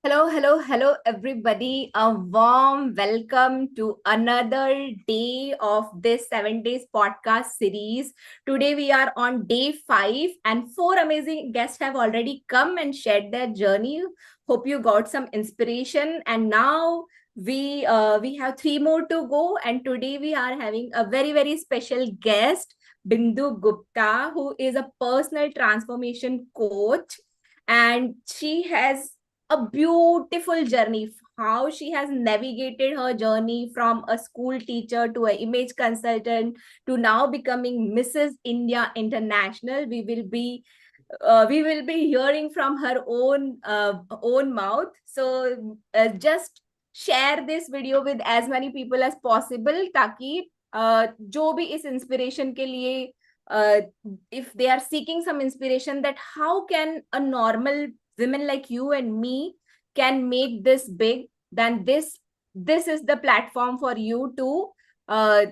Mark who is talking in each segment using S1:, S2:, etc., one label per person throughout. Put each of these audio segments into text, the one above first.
S1: Hello, hello, hello, everybody. A warm welcome to another day of this 7 days podcast series. Today, we are on day 5, and 4 amazing guests have already come and shared their journey. Hope you got some inspiration. And now we have 3 more to go. And today, we are having a very special guest, Bindu Gupta, who is a personal transformation coach, and she has a beautiful journey, how she has navigated her journey from a school teacher to an image consultant to now becoming Mrs. India International. We will be hearing from her own mouth. So just share this video with as many people as possible, ताकि जो भी इस inspiration के लिए if they are seeking some inspiration, that how can a normal women like you and me can make this big, then this is the platform for you to uh,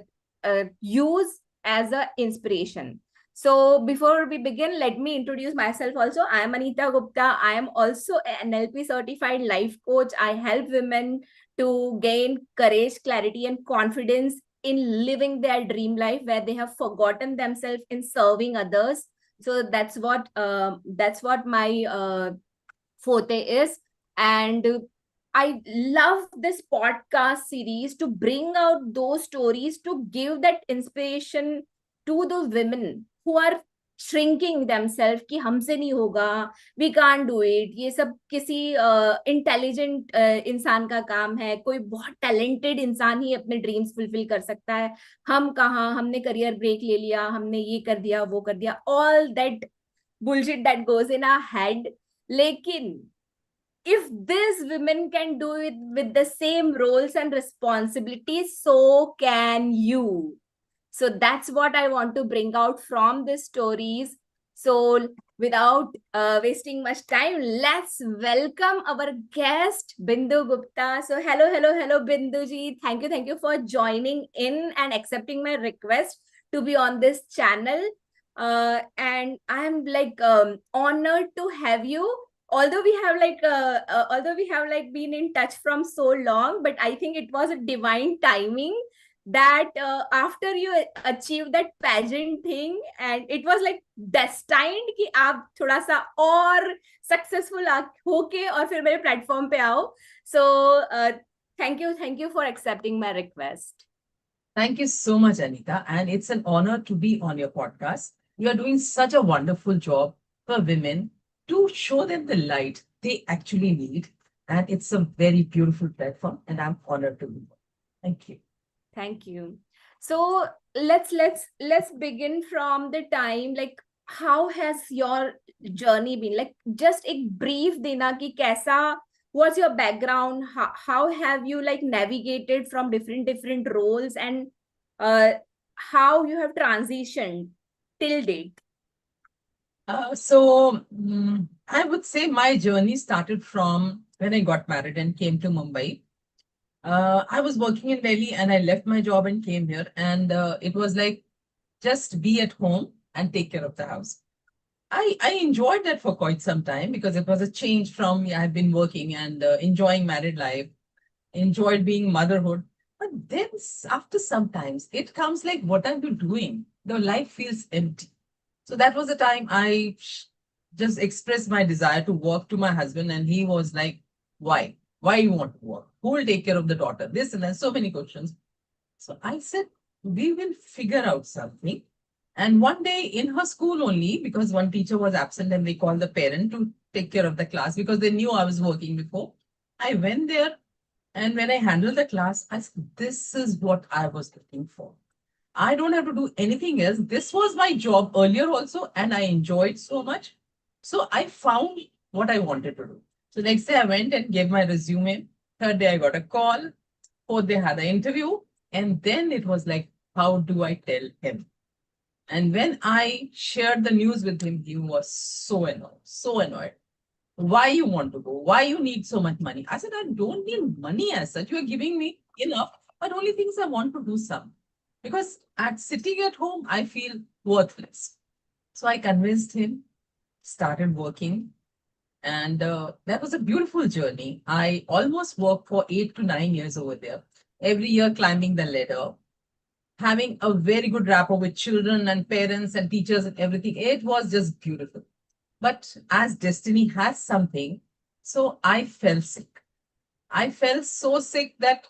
S1: use as a inspiration. So before we begin, let me introduce myself also. I am Anita Gupta. I am also an NLP certified life coach. I help women to gain courage, clarity, and confidence in living their dream life where they have forgotten themselves in serving others. So that's what my forte is. And I love this podcast series to bring out those stories, to give that inspiration to those women who are shrinking themselves कि हमसे नहीं होगा, we can't do it, ये सब किसी intelligent इंसान का काम है, कोई बहुत टैलेंटेड इंसान ही अपने ड्रीम्स फुलफिल कर सकता है, हम कहाँ, हमने करियर ब्रेक ले लिया, हमने ये कर दिया वो कर दिया, all that bullshit that goes in our head. लेकिन if these women can do it with the same roles and responsibilities, so can you. So that's what I want to bring out from these stories. So without wasting much time, let's welcome our guest, Bindu Gupta. So hello, Bindu ji. Thank you for joining in and accepting my request to be on this channel. And I'm like honored to have you. Although we have like been in touch from so long, but I think it was a divine timing that after you achieve that pageant thing, and it was like destined कि आप थोड़ा सा और successful होके और फिर मेरे platform पे आओ. So thank you for accepting my request.
S2: Thank you so much, Anita. And it's an honor to be on your podcast. You are doing such a wonderful job for women to show them the light they actually need. And it's a very beautiful platform, and I'm honored to be here. Thank you.
S1: Thank you. So let's begin from the time, like how has your journey been? Like just a brief देना कि कैसा, what's your background? How have you like navigated from different roles, and uh, how you have transitioned till date?
S2: I would say my journey started from when I got married and came to Mumbai. I was working in Delhi and I left my job and came here. And it was like, just be at home and take care of the house. I enjoyed that for quite some time because it was a change from I've been working and enjoying married life, enjoyed being motherhood. But then after sometimes it comes like, what are you doing? The life feels empty. So that was the time I just expressed my desire to work to my husband, and he was like, why? Why you want to work? Who will take care of the daughter? This and that, so many questions. So I said, we will figure out something. And one day in her school only, because one teacher was absent and they called the parent to take care of the class because they knew I was working before. I went there, and when I handled the class, I said, this is what I was looking for. I don't have to do anything else. This was my job earlier also, and I enjoyed so much. So I found what I wanted to do. So next day I went and gave my resume. Third day I got a call. Fourth day I had an interview. And then it was like, how do I tell him? And when I shared the news with him, he was so annoyed, so annoyed. Why you want to go? Why you need so much money? I said, I don't need money as such. You are giving me enough, but only things I want to do some. Because at sitting at home, I feel worthless. So I convinced him, started working. And that was a beautiful journey. I almost worked for 8 to 9 years over there, every year climbing the ladder, having a very good rapport with children and parents and teachers and everything. It was just beautiful. But as destiny has something, so I fell sick. I fell so sick that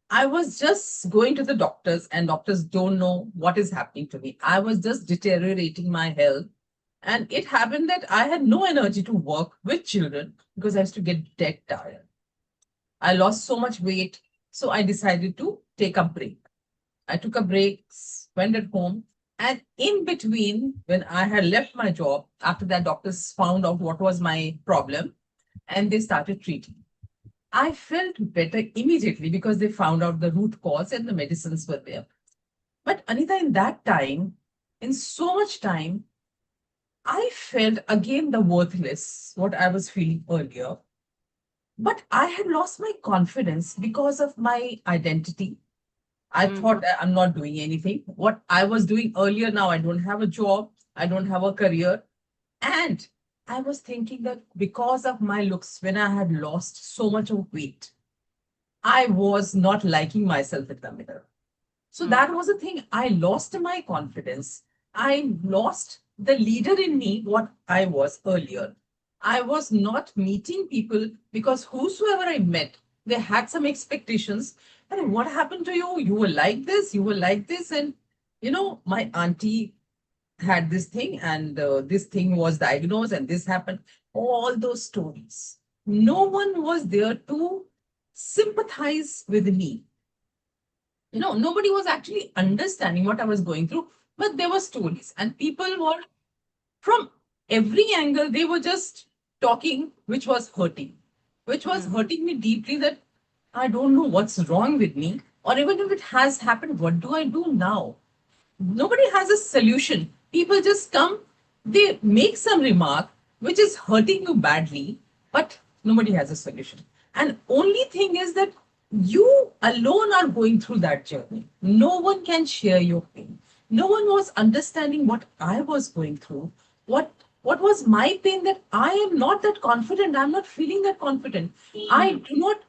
S2: I was just going to the doctors, and doctors don't know what is happening to me. I was just deteriorating my health. And it happened that I had no energy to work with children because I used to get dead tired. I lost so much weight. So I decided to take a break. I took a break, went at home. And in between, when I had left my job, after that, doctors found out what was my problem and they started treating. I felt better immediately because they found out the root cause and the medicines were there. But Anita, in that time, in so much time, I felt again the worthless, what I was feeling earlier. But I had lost my confidence because of my identity. I thought that I'm not doing anything. What I was doing earlier, now I don't have a job, I don't have a career. And I was thinking that because of my looks, when I had lost so much of weight, I was not liking myself in the mirror. So that was the thing. I lost my confidence. I lost the leader in me, what I was earlier. I was not meeting people because whosoever I met, they had some expectations. And what happened to you? You were like this, you were like this. And, my auntie had this thing, and this thing was diagnosed, and this happened. All those stories. No one was there to sympathize with me. Nobody was actually understanding what I was going through, but there were stories, and people were from every angle, they were just talking, which was hurting me deeply, that I don't know what's wrong with me, or even if it has happened, what do I do now? Nobody has a solution. People just come, they make some remark which is hurting you badly, but nobody has a solution. And only thing is that you alone are going through that journey. No one can share your pain. No one was understanding what I was going through. What was my pain, that I am not that confident. I'm not feeling that confident. I do not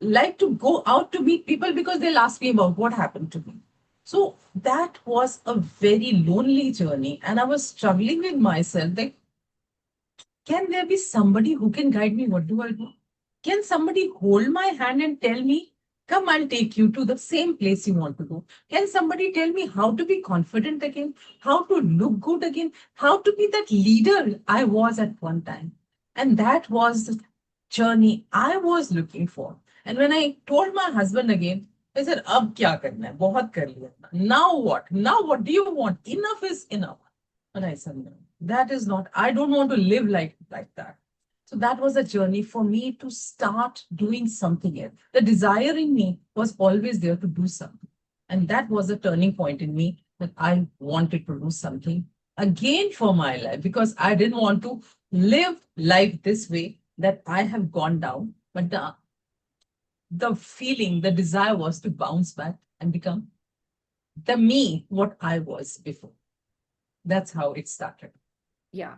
S2: like to go out to meet people because they'll ask me about what happened to me. So that was a very lonely journey. And I was struggling with myself, like, can there be somebody who can guide me? What do I do? Can somebody hold my hand and tell me, come, I'll take you to the same place you want to go? Can somebody tell me how to be confident again, how to look good again, how to be that leader I was at one time? And that was the journey I was looking for. And when I told my husband again, I said, Ab kya karna hai? Bahut kar liya. Now what? Now what do you want? Enough is enough. And I said, no, that is not, I don't want to live like that. So that was a journey for me to start doing something else. The desire in me was always there to do something. And that was a turning point in me, that I wanted to do something again for my life, because I didn't want to live life this way that I have gone down. But the feeling, the desire was to bounce back and become the me, what I was before. That's how it started.
S1: Yeah,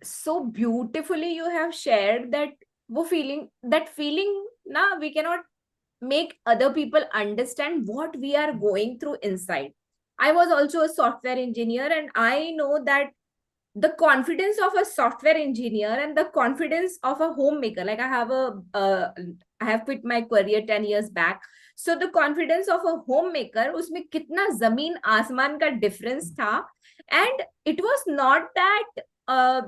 S1: so beautifully you have shared that feeling na, we cannot make other people understand what we are going through inside. I was also a software engineer, and I know that the confidence of a software engineer and the confidence of a homemaker, like I have quit my career 10 years back. So the confidence of a homemaker, उसमें कितना जमीन आसमान का difference था. And it was not that uh,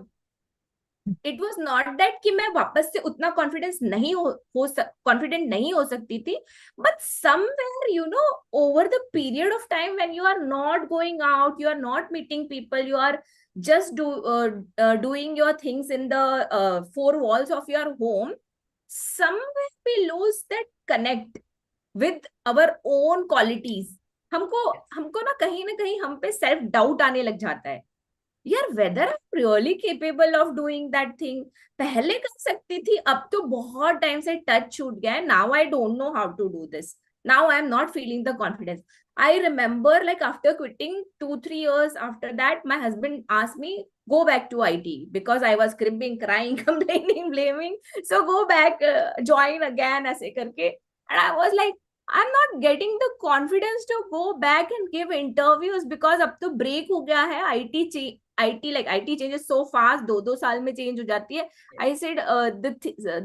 S1: it was not that कि मैं वापस से उतना कॉन्फिडेंस नहीं कॉन्फिडेंट नहीं हो सकती थी. But somewhere over the period of time when you are not going out, you are not meeting people, you are just doing your things in the four walls of your home, somewhere we lose that connect with our own qualities. हमको हमको ना कहीं हम पे self doubt आने लग जाता है, यार whether I am really capable of doing that thing. पहले कर सकती थी, अब तो बहुत टाइम से टच छूट गया है. Now I don't know how to do this. Now I am not feeling the confidence. I remember like after quitting 2 3 years after that, my husband asked me go back to IT because I was cribbing, crying, complaining, blaming. So go back, join again ऐसे करके. And I was like, I'm not getting the confidence to go back and give interviews because अब तो break हो गया है. IT like IT changes so fast, 2 2 साल में change हो जाती है. I said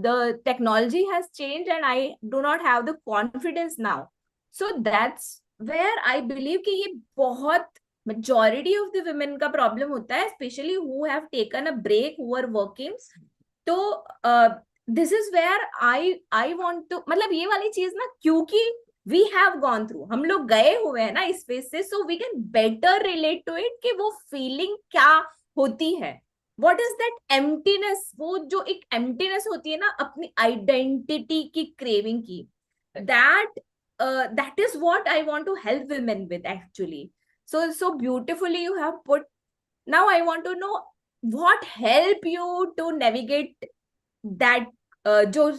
S1: the technology has changed and I do not have the confidence now. So that's where I believe कि ये बहुत majority of the women का problem होता है, especially who have taken a break, who are working. तो this is where I want to, मतलब ये वाली चीज ना, क्योंकि we have gone through, हम लोग गए हुए हैं ना इस फेज से, so we can better relate to it कि वो feeling क्या होती है. What is that emptiness, वो जो एक emptiness होती है ना अपनी identity की craving की, that is what I want to help women with actually. So beautifully you have put. Now I want to know what help you to navigate that, जो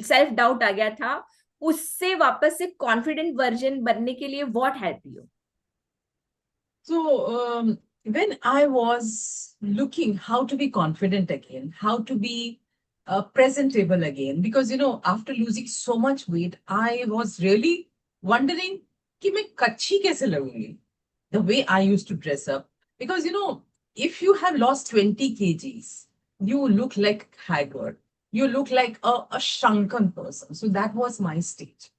S1: सेल्फ डाउट आ गया था उससे वापस से कॉन्फिडेंट वर्जन बनने के लिए what help you.
S2: So, when I was looking how to be confident again, how to be presentable again, because after losing so much weight, I was really wondering कि मैं कच्ची कैसे लगूंगी. The way I used to dress up, because if you have lost 20 kgs, you look like haggard. You look like a shrunken person. So that was my stage.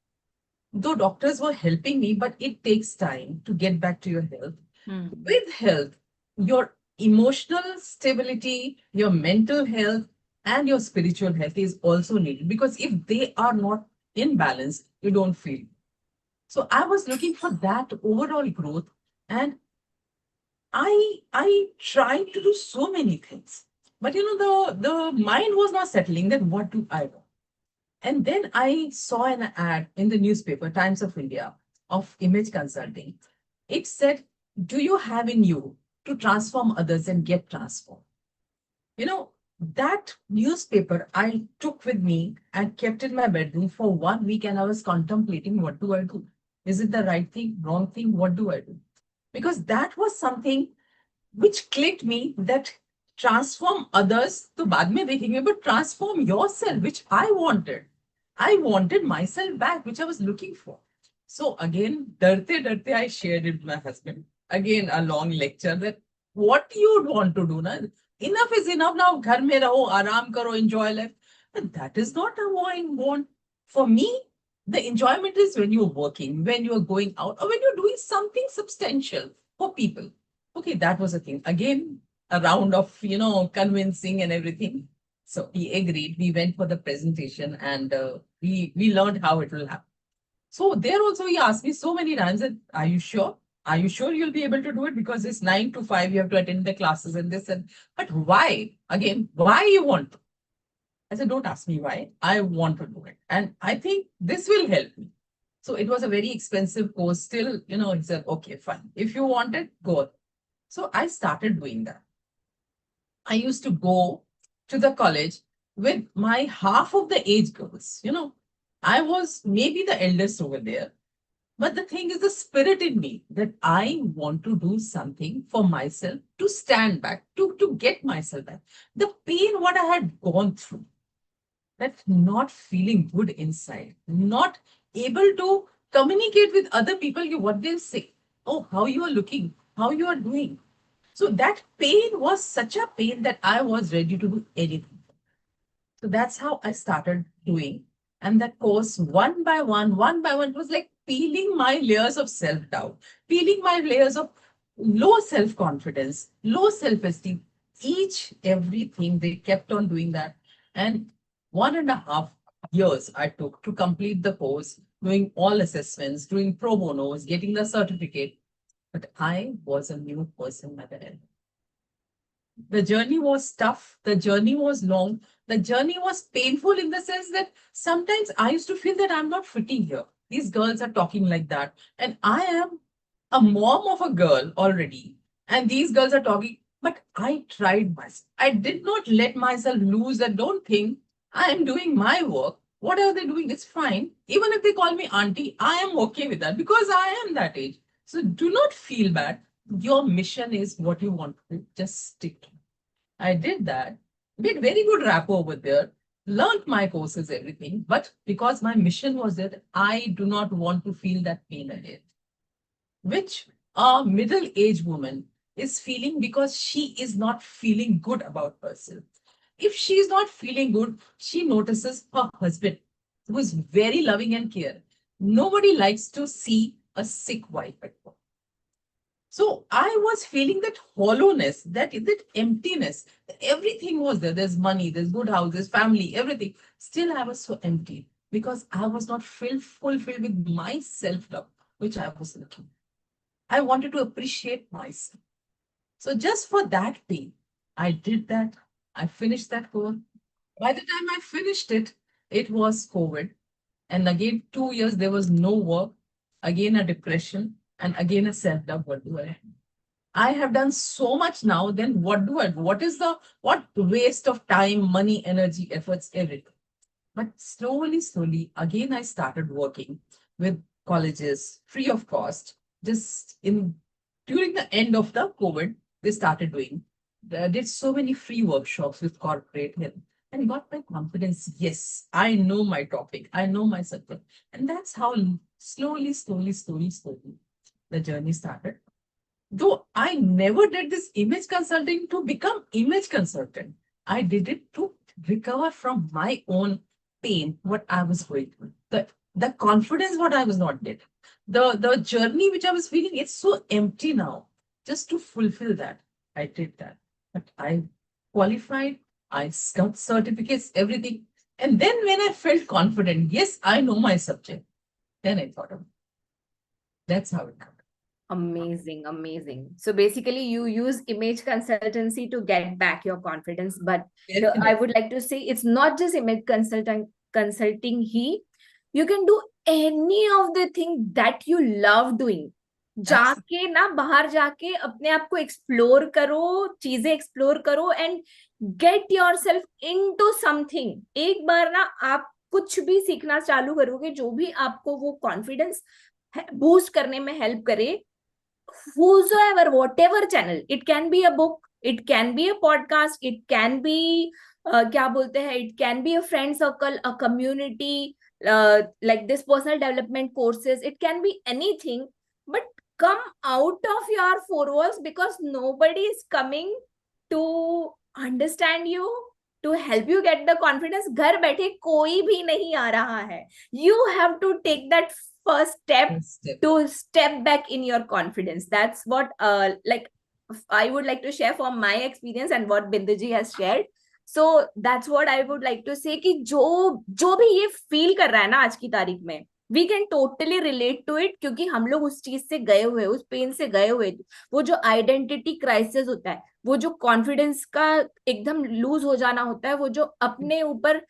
S2: Though doctors were helping me, but it takes time to get back to your health. With health, your emotional stability, your mental health, and your spiritual health is also needed, because if they are not in balance, you don't feel. So I was looking for that overall growth, and I tried to do so many things, but the mind was not settling. That what do I want? And then I saw an ad in the newspaper, Times of India, of image consulting. It said, "Do you have in you to transform others and get transformed?" You know, that newspaper I took with me and kept in my bedroom for 1 week, and I was contemplating, what do I do? Is it the right thing, wrong thing? What do I do? Because that was something which clicked me, that transform others, to baad mein dekhenge, but transform yourself, which I wanted. I wanted myself back, which I was looking for. So again, darte darte, I shared it with my husband. Again, a long lecture that what you would want to do. Na? Enough is enough now. Ghar mein raho, aaram karo, enjoy life. And that is not how I want. For me, the enjoyment is when you're working, when you're going out, or when you're doing something substantial for people. Okay, that was a thing. Again, a round of, convincing and everything. So he agreed. We went for the presentation, and we learned how it will happen. So there also he asked me so many times that, are you sure? Are you sure you'll be able to do it? Because it's 9 to 5, you have to attend the classes and this and, but why? Again, why you want to? I said, don't ask me why. I want to do it. And I think this will help me. So it was a very expensive course. Still, he said, okay, fine. If you want it, go. So I started doing that. I used to go to the college with my half of the age girls. I was maybe the eldest over there. But the thing is, the spirit in me that I want to do something for myself, to stand back, to get myself back. The pain, what I had gone through, that not feeling good inside, not able to communicate with other people, what they'll say, oh, how you are looking, how you are doing. So that pain was such a pain that I was ready to do anything. So that's how I started doing. And that course, one by one, was like peeling my layers of self doubt, peeling my layers of low self confidence, low self esteem. Everything, they kept on doing that. And 1.5 years I took to complete the course, doing all assessments, doing pro bonos, getting the certificate. But I was a new person by the end. The journey was tough. The journey was long. The journey was painful in the sense that sometimes I used to feel that I'm not fitting here. These girls are talking like that. And I am a mom of a girl already. And these girls are talking. But I tried myself. I did not let myself lose. I don't think I am doing my work. Whatever they're doing, it's fine. Even if they call me auntie, I am okay with that because I am that age. So do not feel bad. Your mission is what you want to do. Just stick to it. I did that, did very good rapport over there, learned my courses, everything. But because my mission was that I do not want to feel that pain again, which a middle-aged woman is feeling because she is not feeling good about herself. If she is not feeling good, she notices her husband, who is very loving and care. Nobody likes to see a sick wife at home. So I was feeling that hollowness, that emptiness. Everything was there. There's money, there's good house, there's family, everything. Still, I was so empty because I was not fulfilled with my self-love, which I was looking. I wanted to appreciate myself. So just for that pain, I did that. I finished that course. By the time I finished it, it was COVID. And again, 2 years, there was no work. Again, a depression. And again, a self-doubt. What do I have? I have done so much now. Then what do I do? What waste of time, money, energy, efforts, everything. But slowly, again, I started working with colleges free of cost. Just in during the end of the COVID, they started doing. They did so many free workshops with corporate health and got my confidence. Yes, I know my topic. I know my subject. And that's how slowly, the journey started. Though I never did this image consulting to become image consultant, I did it to recover from my own pain, what I was going through. The confidence, what I was not did. The journey which I was feeling, it's so empty now. Just to fulfill that, I did that. But I qualified, I got certificates, everything. And then when I felt confident, yes, I know my subject, then I thought of it. That's how it happened.
S1: Amazing, amazing. So basically, you use image consultancy to get back your confidence. But here, I would like to say it's not just image consulting. You can do any of the thing that you love doing. जाके ना बाहर जाके अपने आप को explore करो, चीजें explore करो and get yourself into something. एक बार ना आप कुछ भी सीखना चालू करोगे जो भी आपको वो कॉन्फिडेंस बूस्ट करने में हेल्प करे, whosoever, whatever channel, it can be a book, it can be a podcast, it can be क्या बोलते हैं, it can be a friend circle, a community, like this personal development courses, it can be anything. But come out of your four walls, because nobody is coming to understand you, to help you get the confidence. घर बैठे कोई भी नहीं आ रहा है. You have to take that first step to step back in your confidence. That's what like I would like to share from my experience and what Binduji has shared. So that's what I would like to say कि जो भी ये feel कर रहा है ना आज की तारीख में, we can totally relate to it, क्योंकि हम लोग उस चीज से गए हुए, उस पेन से गए हुए. वो जो आइडेंटिटी क्राइसिस होता है, वो जो कॉन्फिडेंस का एकदम लूज हो जाना होता है, वो जो अपने ऊपर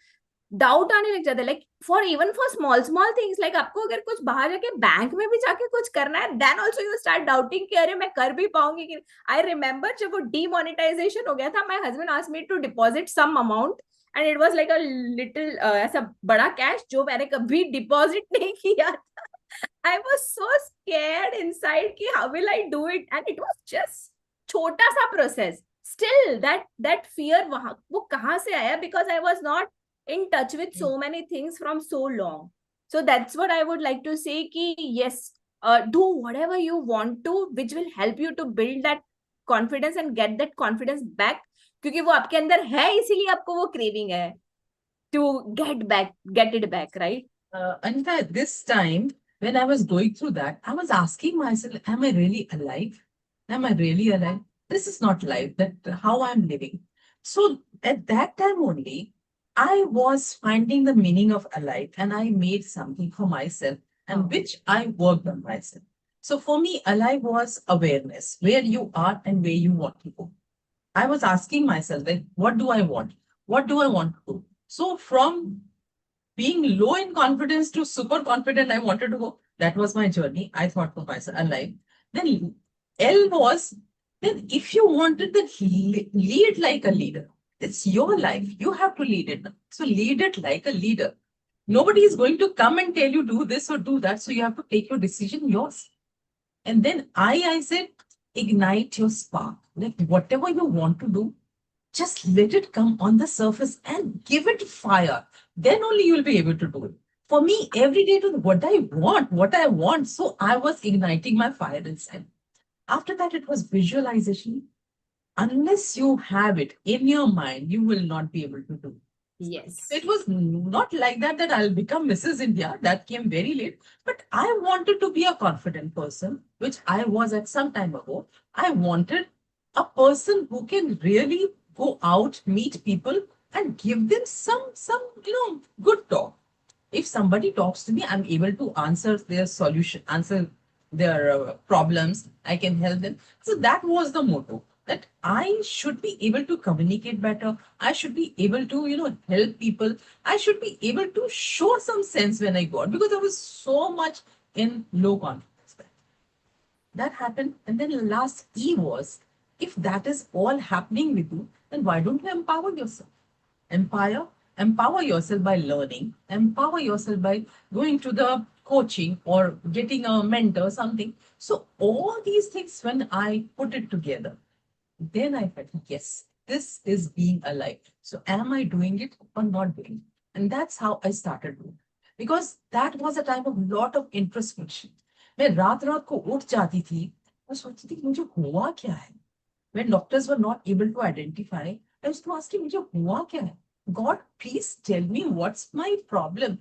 S1: डाउट आने लग जाता है, like for small small things, like आपको अगर कुछ बाहर जाके बैंक में भी जाके कुछ करना है, then also you start doubting कि अरे मैं कर भी पाऊंगी कि. आई रिमेम्बर जब वो डीमोनेटाइजेशन हो गया था, my husband asked me to deposit some amount and it was like a little ऐसा बड़ा कैश जो मैंने कभी डिपॉजिट नहीं किया था. I was so scared inside कि how will I do it, and it was just छोटा सा प्रोसेस. स्टिल दैट फियर वहां वो कहां से आया, because I was not in touch with so many things from so long. So that's what I would like to say ki yes, do whatever you want to, which will help you to build that confidence and get that confidence back, क्योंकि वो आपके अंदर है, इसीलिए आपको वो craving है to get it back, right?
S2: Anita, this time when I was going through that, I was asking myself, am I really alive? Am I really alive? This is not life, that how I'm living. So at that time only, I was finding the meaning of alive, and I made something for myself, and which I worked on myself. So for me, alive was awareness, where you are and where you want to go. I was asking myself, like, what do I want? What do I want to do? So from being low in confidence to super confident, I wanted to go. That was my journey. I thought for myself, alive. Then L was, then if you wanted, then lead like a leader. It's your life. You have to lead it. So lead it like a leader. Nobody is going to come and tell you do this or do that. So you have to take your decision yours. And then I said, ignite your spark. Like whatever you want to do, just let it come on the surface and give it fire. Then only you'll be able to do it. For me, every day to what I want, what I want. So I was igniting my fire inside. After that, it was visualization. Unless you have it in your mind, you will not be able to do.
S1: Yes.
S2: It was not like that that I'll become Mrs. India. That came very late. But I wanted to be a confident person, which I was at some time ago. I wanted a person who can really go out, meet people, and give them some good talk. If somebody talks to me, I'm able to answer their solution, answer their problems. I can help them. So that was the motto, that I should be able to communicate better. I should be able to, help people. I should be able to show some sense when I got, because I was so much in low confidence. That happened. And then last E was, if that is all happening with you, then why don't you empower yourself? Empower yourself by learning, empower yourself by going to the coaching or getting a mentor, something. So all these things, when I put it together, then I felt, yes, this is being alive. So am I doing it or not doing it? And that's how I started doing it. Because that was a time of lot of introspection. मैं रात रात को उठ जाती थी और सोचती थी मुझे हुआ क्या है. When doctors were not able to identify, I was asking मुझे हुआ क्या है. God, please tell me what's my problem.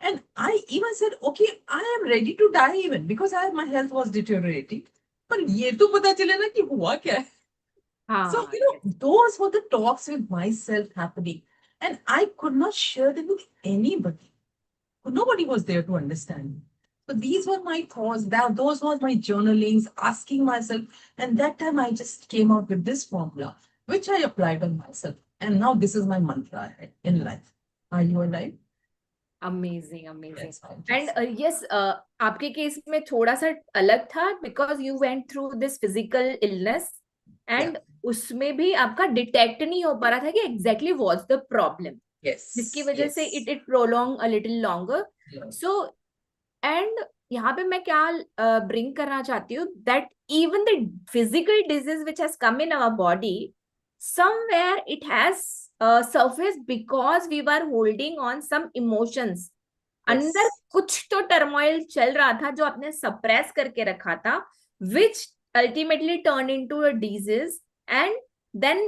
S2: And I even said, okay, I am ready to die even, because my health was deteriorating. पर ये तो पता चले ना कि हुआ क्या है. So, those were the talks with myself happening. And I could not share them with anybody. Nobody was there to understand me. So these were my thoughts. Those were my journalings, asking myself. And that time I just came out with this formula, which I applied on myself. And now this is my mantra in life. Are you alive?
S1: Amazing amazing and yes आपके case में थोड़ा सा अलग था because you went through this physical illness and उसमें भी आपका detect नहीं हो पा रहा था कि एग्जैक्टली व्हाट्स द प्रॉब्लम, जिसकी वजह से it prolong a little longer. So and यहाँ पे मैं क्या ब्रिंग करना चाहती हूँ that even the physical disease which has come in our body, somewhere it has surfaced because we were holding on some emotions. अंदर कुछ तो टर्मोइल चल रहा था जो आपने सप्रेस करके रखा था, which ultimately turned into a disease. And then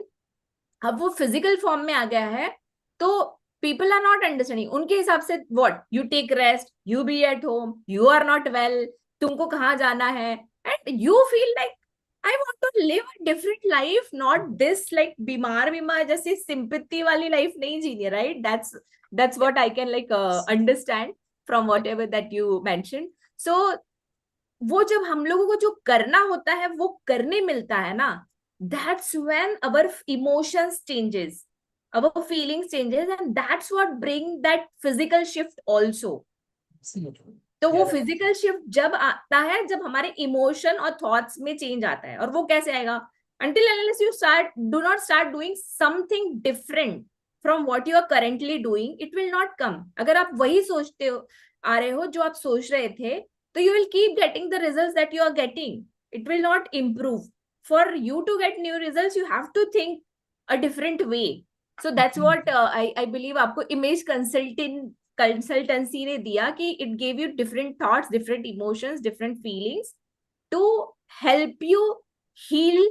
S1: अब वो फिजिकल फॉर्म में आ गया है, तो people are not understanding. उनके हिसाब से what you take rest, you be at home, you are not well, तुमको कहाँ जाना है, and you feel like I want to live a different life, not this like बीमार जैसी sympathy वाली life नहीं जीनी है, right? That's what I can like understand from whatever that you mentioned. So वो जब हम लोगों को जो करना होता है वो करने मिलता है ना, that's when our emotions changes, our feelings changes, and that's what bring that physical shift also. तो वो फिजिकल शिफ्ट जब आता है जब हमारे इमोशन और थॉट्स में चेंज आता है, और वो कैसे आएगा? until unless you do not start doing something different from what you are currently doing, it will not come. अगर आप वही सोचते हो आ रहे हो जो आप सोच रहे थे, तो you will keep getting the results that you are getting. It will not improve. For you to get new results, you have to think a different way. So that's what I believe आपको image consultancy ने दिया कि it gave you different thoughts, different emotions, different feelings to help you heal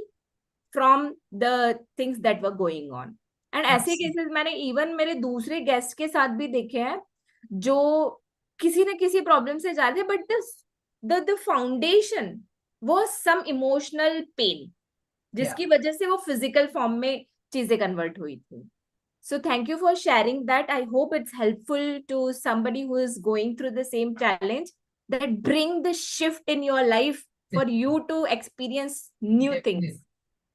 S1: from the things that were going on. And ऐसे cases मैंने even मेरे दूसरे guest के साथ भी देखे हैं जो किसी न किसी प्रॉब्लम से जा रहे थे, but the foundation was some emotional pain, जिसकी वजह से वो फिजिकल फॉर्म में चीजें कन्वर्ट हुई थी. So thank you for sharing that. I hope it's helpful to somebody who is going through the same challenge, that bring the shift in your life for you to experience new things.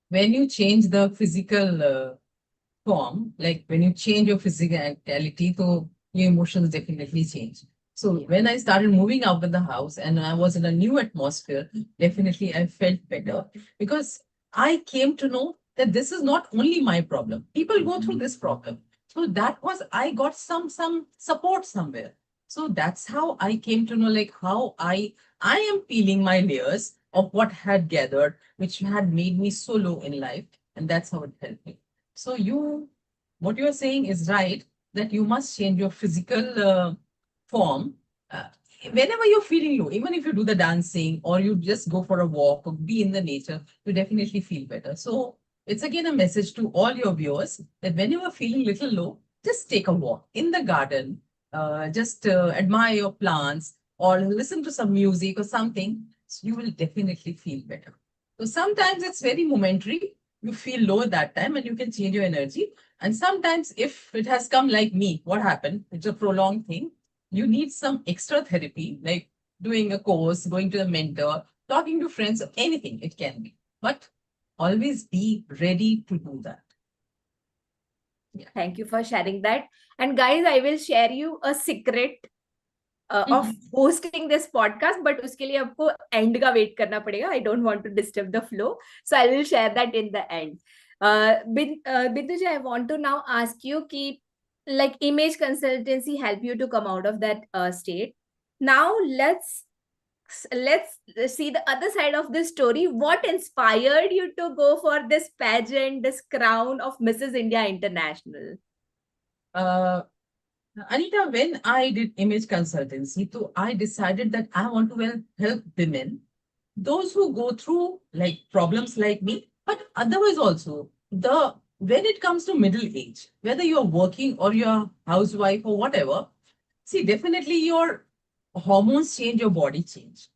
S2: When you change the physical form, like when you change your physicality, so your emotions definitely change. So when I started moving out of the house and I was in a new atmosphere, definitely I felt better, because I came to know that this is not only my problem. People go through this problem. So that was, I got some support somewhere. So that's how I came to know like how I am peeling my layers of what had gathered, which had made me so low in life, and that's how it helped me. So what you are saying is right, that you must change your physical form. Uh, Whenever you're feeling low, even if you do the dancing or you just go for a walk or be in the nature, you definitely feel better. So it's again a message to all your viewers that when you are feeling little low, just take a walk in the garden, just admire your plants or listen to some music or something. So you will definitely feel better. So sometimes it's very momentary. You feel low at that time and you can change your energy. And sometimes if it has come like me, what happened? It's a prolonged thing. You need some extra therapy, like doing a course, going to a mentor, talking to friends, anything it can be. But always be ready to do that. Yeah.
S1: Thank you for sharing that. And guys, I will share you a secret of
S2: Mhm.
S1: hosting this podcast, but uske liye aapko end ka wait karna padega. I don't want to disturb the flow, so I will share that in the end. Bindu ji, I want to now ask you ki, like, image consultancy help you to come out of that state. Now let's see the other side of this story. What inspired you to go for this pageant, this crown of Mrs. India International?
S2: Uh, Anita, when I did image consultancy, so I decided that I want to help women, those who go through like problems like me, but otherwise also the when it comes to middle age, whether you're working or you're housewife or whatever, see, definitely your hormones change, your body change.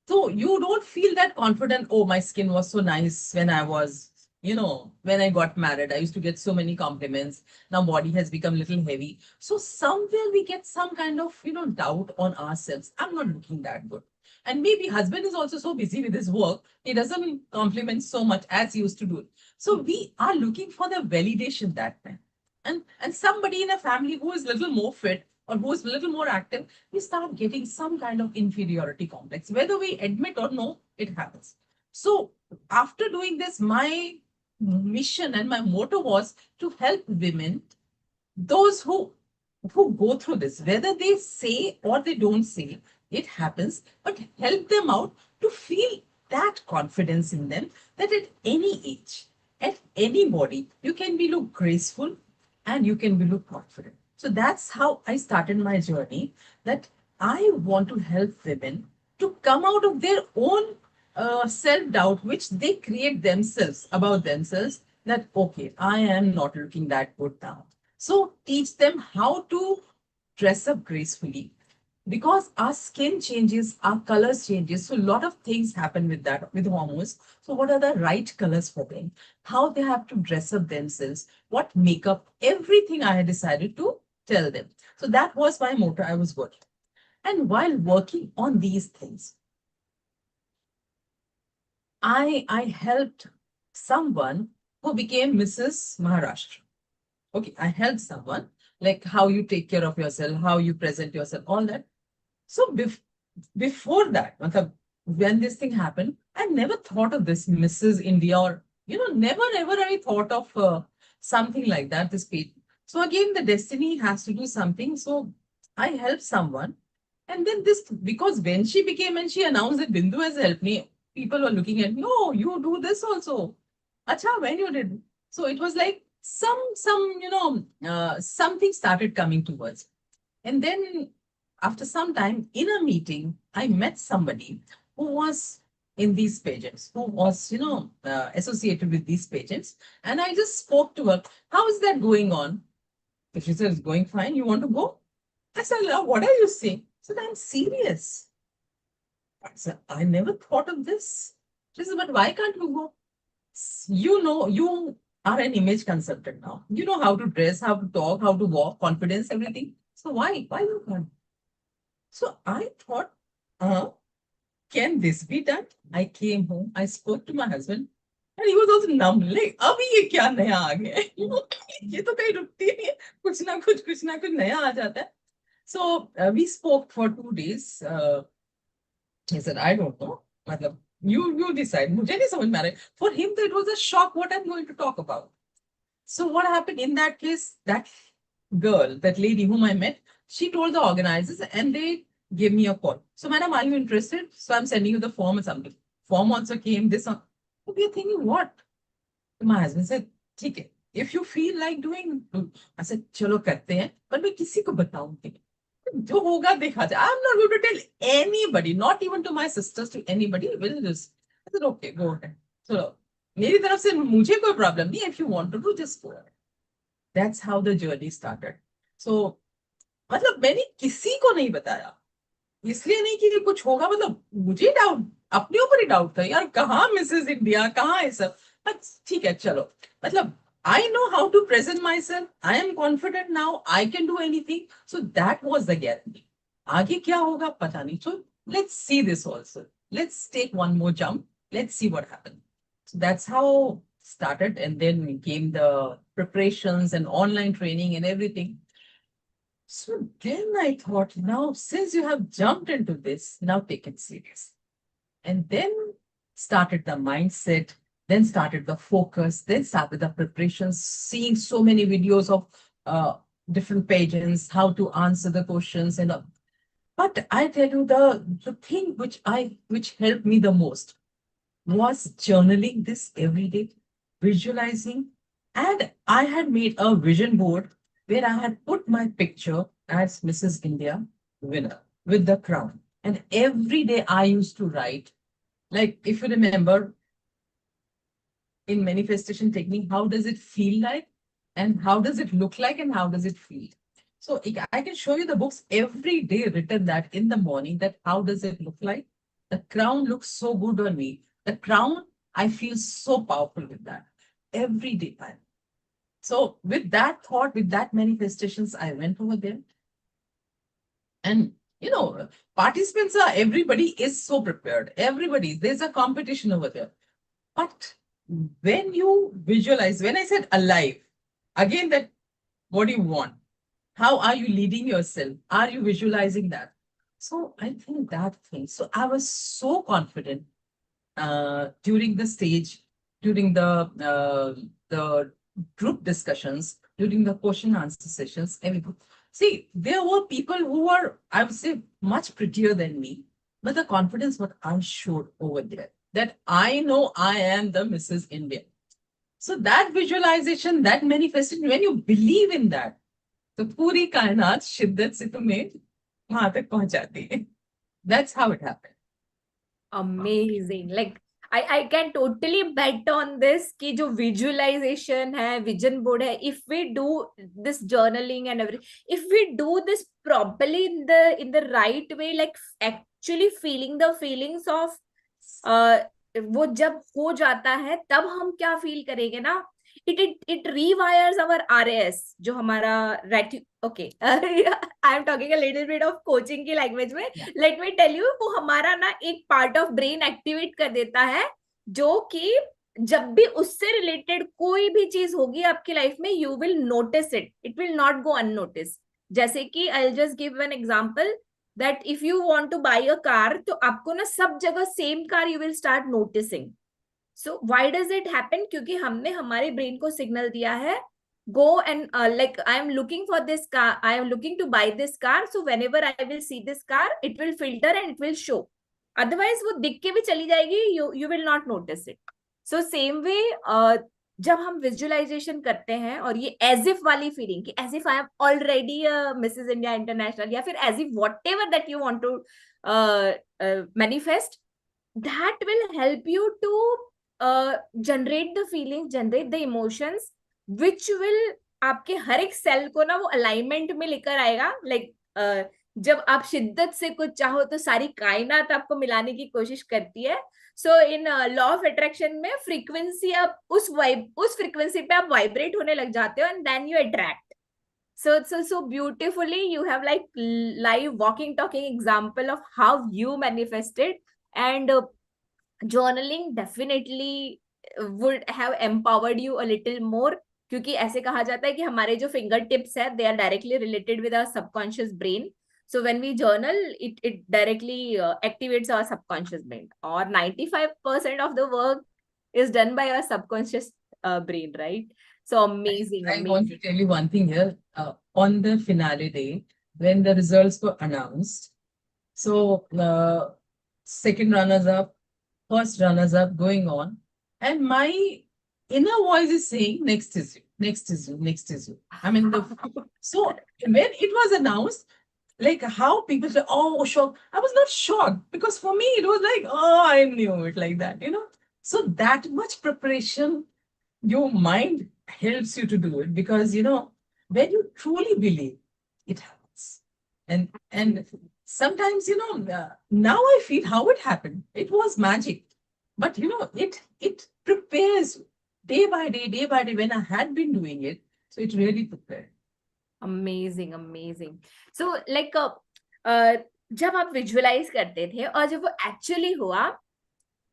S2: So you don't feel that confident. Oh, my skin was so nice when I was, when I got married. I used to get so many compliments. Now body has become a little heavy. So somewhere we get some kind of, doubt on ourselves. I'm not looking that good. And maybe husband is also so busy with his work, he doesn't compliment so much as he used to do. So we are looking for the validation that time. And somebody in a family who is little more fit or who is a little more active, we start getting some kind of inferiority complex. Whether we admit or no, it happens. So after doing this, my mission and my motto was to help women, those who go through this, whether they say or they don't say, it happens, but help them out to feel that confidence in them that at any age, at any body, you can be look graceful and you can be look confident. So that's how I started my journey, that I want to help women to come out of their own self-doubt, which they create themselves about themselves, that, okay, I am not looking that good now. So teach them how to dress up gracefully, because our skin changes, our colors changes. So a lot of things happen with that, with hormones. So what are the right colors for them? How they have to dress up themselves? What makeup? Everything I had decided to tell them. So that was my motto I was working. And while working on these things, I helped someone who became Mrs. Maharashtra. Okay, I helped someone, like how you take care of yourself, how you present yourself, all that. So before that, when this thing happened, I never thought of this Mrs. India, or, never ever I thought of something like that, this page. So again, the destiny has to do something. So I helped someone. And then this, because when she became and she announced that Bindu has helped me, people were looking at me, oh, you do this also. Acha, when you did. So it was like something started coming towards. And then after some time in a meeting, I met somebody who was in these pageants, who was, associated with these pageants. And I just spoke to her, how is that going on? So she said, it's going fine. You want to go? I said, "Love, what are you saying?" She said, I'm serious. I said, I never thought of this. She said, but why can't you go? You are an image consultant now. You know how to dress, how to talk, how to walk, confidence, everything. So why? Why you can't? So I thought, uh, can this be done? I came home, I spoke to my husband, and he was also numb. Like, अभी ये क्या नया आ गया है? ये तो कहीं रुकती नहीं है. कुछ ना कुछ नया आ जाता है. So we spoke for 2 days. He said, I don't know. मतलब, you decide. मुझे नहीं समझ में आ रहा है. For him, that was a shock what I'm going to talk about. So what happened in that case? That girl, that lady whom I met, she told the organizers and they gave me a call. So, madam, are you interested? So, I'm sending you the form or something. Form also came, this one. So we are thinking, what? My husband said, ठीक है, if you feel like doing, I said, चलो करते हैं, पर मैं किसी को बताऊंगी, जो होगा देखा जाए. I'm not going to tell anybody, not even to my sisters, to anybody. Will just, I said, okay, go ahead. So, मेरी तरफ से मुझे कोई problem नहीं. If you want to do, just go ahead. That's how the journey started. So, मतलब मैंने किसी को नहीं बताया, इसलिए नहीं कि कुछ होगा, मतलब मुझे डाउट, अपने ऊपर ही डाउट था यार, कहाँ मिसेस इंडिया, कहाँ है सब. ठीक है चलो, मतलब I know how to present myself. I am confident now. I can do anything. So that was the guarantee. आगे क्या होगा पता नहीं. So let's see this also. Let's take one more jump. Let's see what happens. So that's how started, and then came the preparations and online training and everything. So then I thought, now since you have jumped into this, now take it serious. And then started the mindset, then started the focus, then started the preparations, seeing so many videos of different pages, how to answer the questions and all. But I tell you, the thing which helped me the most was journaling this every day, visualizing. And I had made a vision board where I had put my picture as Mrs. India winner with the crown. And every day I used to write, like, if you remember, in manifestation technique, how does it feel like? And how does it look like? And how does it feel? So I can show you the books every day written that in the morning, that how does it look like? The crown looks so good on me. The crown, I feel so powerful with that every day. So with that thought, with that manifestations, I went over there. And participants are, everybody is so prepared. Everybody, there's a competition over there. But when you visualize, when I said alive, again, that what do you want? How are you leading yourself? Are you visualizing that? So I think that thing. So I was so confident during the stage, during the group discussions, during the question answer sessions, everything. See, there were people who were, I would say, much prettier than me, but the confidence what I showed over there, that I know I am the Mrs. India. So that visualization, that manifestation, when you believe in that, तो पूरी कायनात शिद्दत से तुम्हें वहां तक पहुंचाती है. That's how it happened.
S1: Amazing. Like I can totally bet on this कि जो visualization है, vision board है, if we do this journaling and everything, if we do this properly in the right way, like actually feeling the feelings of वो जब हो जाता है तब हम क्या फील करेंगे ना, it rewires our RAS, जो हमारा okay, I am talking a little bit of coaching की language में. Let me tell you, वो हमारा ना एक part of brain activate कर देता है, जो कि जब भी उससे रिलेटेड कोई भी चीज होगी आपकी लाइफ में, you will notice it will not go unnoticed. जैसे कि I'll just give an example that if you want to buy a car, तो आपको ना सब जगह same car you will start noticing. So why does it happen? क्योंकि हमने हमारे ब्रेन को सिग्नल दिया है, go and like I am looking for this car, I am looking to buy this car, so whenever I will see this car, it will filter and it will show. Otherwise वो दिख के भी चली जाएगी, you will not notice it. So same way, जब हम visualisation करते हैं और ये एज इफ वाली फीलिंग कि as if I am already Mrs India international, या फिर as if whatever that you want to manifest, that will help you to generate the feelings, generate the emotions, which will आपके हर एक cell को ना वो alignment में लेकर आएगा. लाइक जब आप शिद्दत से कुछ चाहो तो सारी कायनात आपको मिलाने की कोशिश करती है. सो इन लॉ ऑफ अट्रैक्शन में फ्रीक्वेंसी, आप उस फ्रीक्वेंसी पे आप वाइब्रेट होने लग जाते हो, and then you attract. So beautifully you have like live walking talking example of how you manifested. And journaling definitely would have empowered you a little more, क्योंकि ऐसे कहा जाता है कि हमारे जो फिंगर टिप्स है, they are directly related with our subconscious brain. So when we journal, it directly activates our subconscious brain, or 95% of the work is done by our subconscious brain, right? So amazing,
S2: I want to
S1: amazing.
S2: tell you one thing here. On the finale day, when the results were announced, so second runners up, first runners up going on, and my inner voice is saying, "Next is you, next is you, next is you." I mean, so when it was announced, like how people say, "Oh, shocked." I was not shocked because for me it was like, "Oh, I knew it," like that, you know. So that much preparation, your mind helps you to do it because when you truly believe, it happens. And sometimes now I feel how it happened. It was magic, but it prepares you day by day. When I had been doing it, so it really prepared.
S1: Amazing amazing so like जब आप visualise करते थे और जब वो actually हुआ,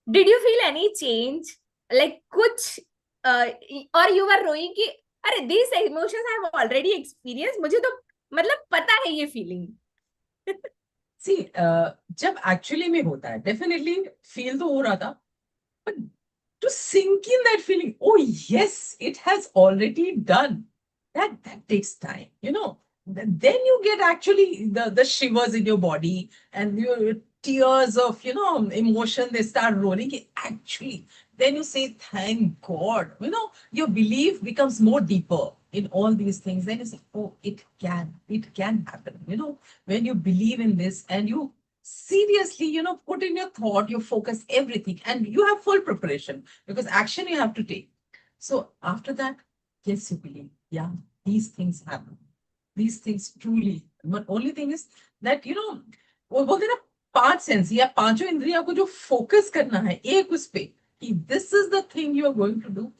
S1: did you feel any change, like कुछ और यू आर रोइंग कि अरे this emotions I have already experience, मुझे तो मतलब पता है ये फीलिंग.
S2: सी जब एक्चुअली में होता है डेफिनेटली फील तो हो रहा था, but to sink in that feeling, oh yes, it has already done. That takes time, Then you get actually the shivers in your body and your tears of emotion, they start rolling. Actually, then you say, thank God. Your belief becomes more deeper in all these things. Then you say, oh, it can happen. When you believe in this and you seriously put in your thought, your focus, everything, and you have full preparation because action you have to take. So after that, yes, you believe, yeah, these things happen, these things truly. But only thing is that वो बोलते हैं ना, पांच sense या पांचों इंद्रियों को जो फोकस करना है एक उस पे कि this is the thing you are going to do.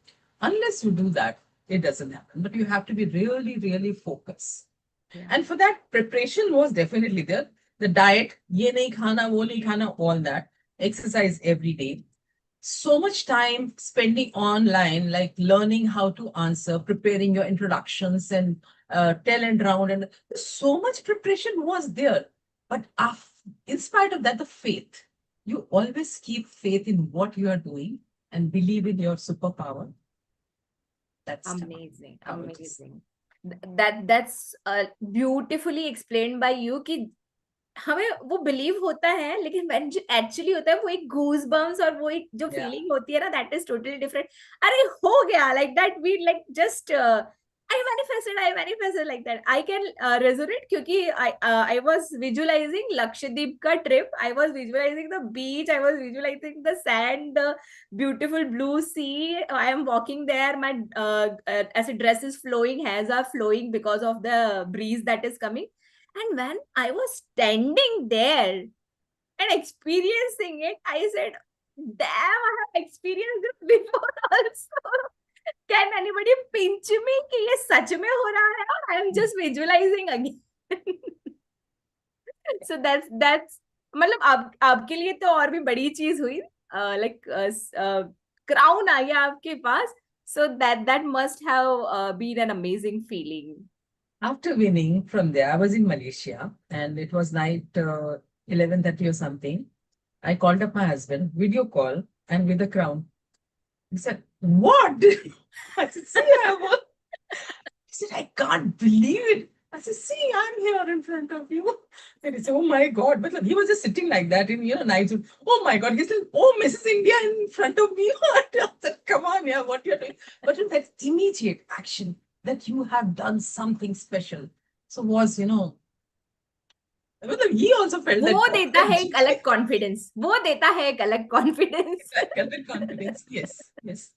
S2: Unless you do that, it doesn't happen. But you have to be really, really focused. Yeah. And for that, preparation was definitely there. The diet, ye nahi khana, wo nahi khana, all that. Exercise every day. So much time spending online, like learning how to answer, preparing your introductions and talent round, and so much preparation was there. But in spite of that, the faith, you always keep faith in what you are doing and believe in your superpower. That's
S1: amazing, amazing. That's beautifully explained by you कि हमें वो believe होता है, लेकिन when actually होता है वो एक गूज बम्स और वो एक जो फीलिंग होती है ना, दैट इज टोटली डिफरेंट. अरे हो गया, like that we like just I manifested like that. I can resonate क्योंकि I was visualizing Lakshadweep का trip. I was visualizing the beach. I was visualizing the sand, the beautiful blue sea. I am walking there. My as a dress is flowing, hairs are flowing because of the breeze that is coming. And when I was standing there and experiencing it, I said, damn, I have experienced this before also. Can anybody pinch me कि ये सच में हो रहा है और I am just visualizing again. So that's मतलब आपके लिए तो और भी बड़ी चीज हुई, like क्राउन आ गया आपके पास. So that must have been an amazing feeling.
S2: After winning from there, I was in Malaysia and it was night 11:30 or something. I called up my husband, video call, and with the crown. He said, what? I said, see, I won. He said, I can't believe it. I said, see, I'm here in front of you. And he said, oh my God. But he was just sitting like that in, night. Oh my God. He said, oh, Mrs. India in front of me. I said, come on, yeah, what you're doing. But in that immediate action that you have done something special. So was, मतलब he also felt that.
S1: वो देता है एक अलग confidence, वो देता है एक अलग confidence.
S2: Confidence, yes, yes.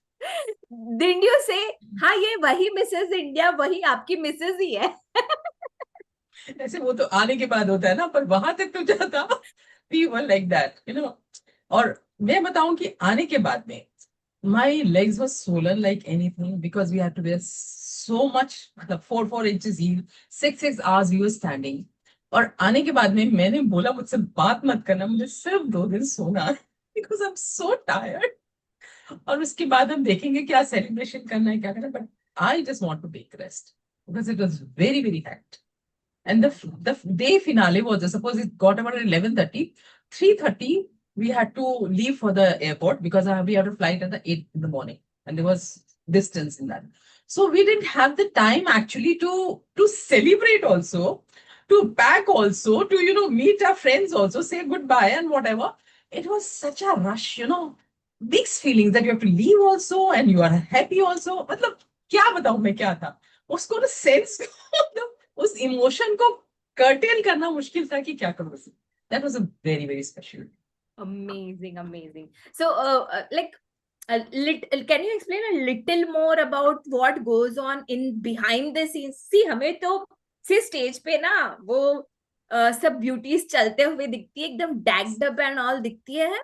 S1: Didn't you say, हाँ ये वही मिसेस इंडिया, वही आपकी मिसेस ही है.
S2: ऐसे वो तो आने के बाद होता है ना, पर वहां तक तो जाता. We were like that, और मैं बताऊं कि आने के बाद में my legs were swollen like anything because we had to wear so much, मतलब 4 inches heel, 6 hours we were standing. और आने के बाद में मैंने बोला मुझसे बात मत करना, मुझे सिर्फ 2 दिन सोना है because I'm so tired. और उसके बाद हम देखेंगे क्या सेलिब्रेशन करना है, क्या करना है, but I just want to take rest because it was very, very hectic. And the day finale was, suppose it got about 11:30, 3:30 we had to leave for the airport because we had a flight at the 8 in the morning and there was distance in that. So we didn't have the time actually to celebrate also, to pack also, to meet our friends also, say goodbye and whatever. It was such a rush, mixed feelings that you have to leave also and you are happy also. मतलब क्या बताऊं मैं क्या था उसको ना sense उस emotion को कर्टेल करना मुश्किल था कि क्या करूं उसे. That was a very, very special.
S1: Amazing, amazing. So, like, can you explain a little more about what goes on in behind the scenes? See, हमें तो से स्टेज पे ना वो सब ब्यूटीज चलते हुए दिखती है, एकदम डैग्ड अप एंड ऑल दिखती है,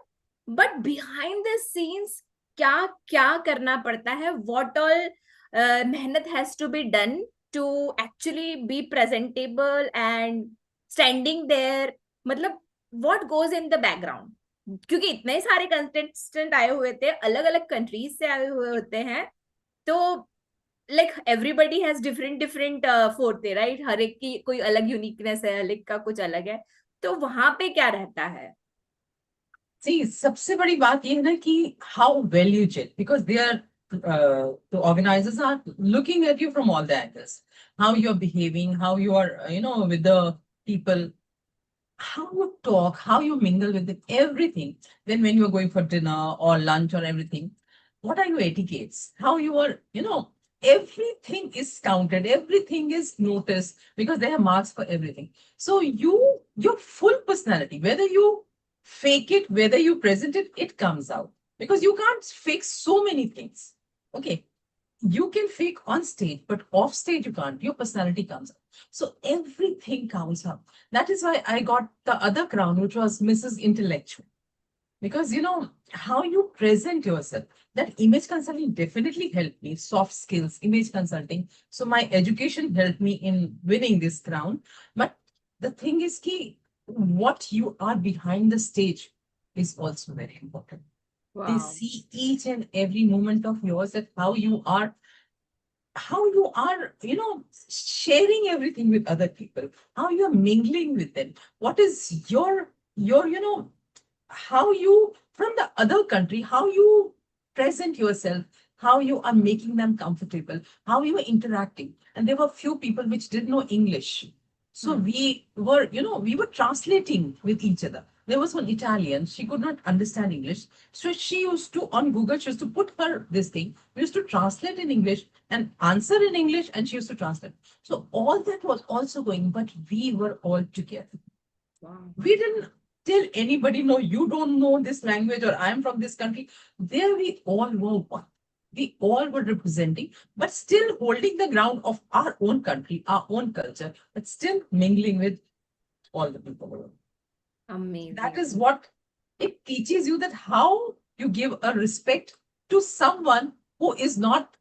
S1: बट बिहाइंड द सीन्स क्या क्या करना पड़ता है, व्हाट ऑल मेहनत has to be done to actually be presentable and standing there, मतलब what goes in the background, क्योंकि इतने सारे कंटेस्टेंट आए हुए थे, अलग अलग कंट्रीज से आए हुए होते हैं, तो like everybody has different different forte, right? हर एक की कोई अलग यूनिकनेस है, हर एक का कुछ अलग है, तो वहां पे क्या रहता है?
S2: See, सबसे बड़ी बात ये है ना कि how well you gel, because they are the organizers are looking at you from all the angles, how you are behaving, how you are with the people, how you talk, how you mingle with them, everything. Then when you are going for dinner or lunch or everything, what are your etiquettes, how you are, everything is counted, everything is noticed, because they have marks for everything. So your full personality, whether you fake it, whether you present it, it comes out, because you can't fake so many things. Okay, you can fake on stage, but off stage you can't. Your personality comes out. So everything counts up. That is why I got the other crown, which was Mrs. Intellectual. Because how you present yourself. That image consulting definitely helped me. Soft skills, image consulting. So my education helped me in winning this crown. But the thing is key, what you are behind the stage is also very important. They
S1: Wow.
S2: see each and every moment of yours, that how you are, sharing everything with other people, how you are mingling with them, what is your how you from the other country, how you present yourself, how you are making them comfortable, how you are interacting. And there were few people which didn't know English. So we were translating with each other. There was one Italian, she could not understand English. So she used to, on Google, she used to put her this thing. We used to translate in English and answer in English, and she used to translate. So all that was also going, but we were all together.
S1: Wow.
S2: We didn't tell anybody, no, you don't know this language or I'm from this country. There we all were one. We all were representing, but still holding the ground of our own country, our own culture, but still mingling with all the people.
S1: Amazing.
S2: That is what it teaches you, that how you give a respect to someone who is not,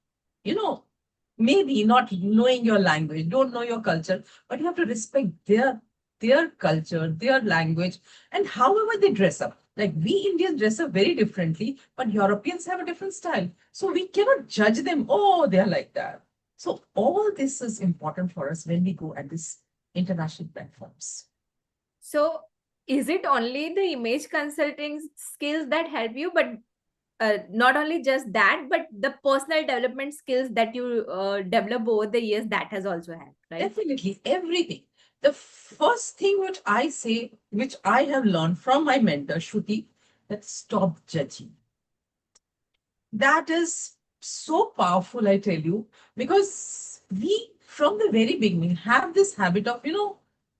S2: maybe not knowing your language, don't know your culture, but you have to respect their culture, their language, and however they dress up. Like we Indians dress up very differently, but Europeans have a different style. So we cannot judge them, oh, they're like that. So all this is important for us when we go at these international platforms.
S1: So is it only the image consulting skills that help you, but not only just that, but the personal development skills that you develop over the years, that has also helped, right?
S2: Definitely, everything. The first thing which I say, which I have learned from my mentor, Shruti, that stop judging. That is so powerful, I tell you, because we, from the very beginning, have this habit of,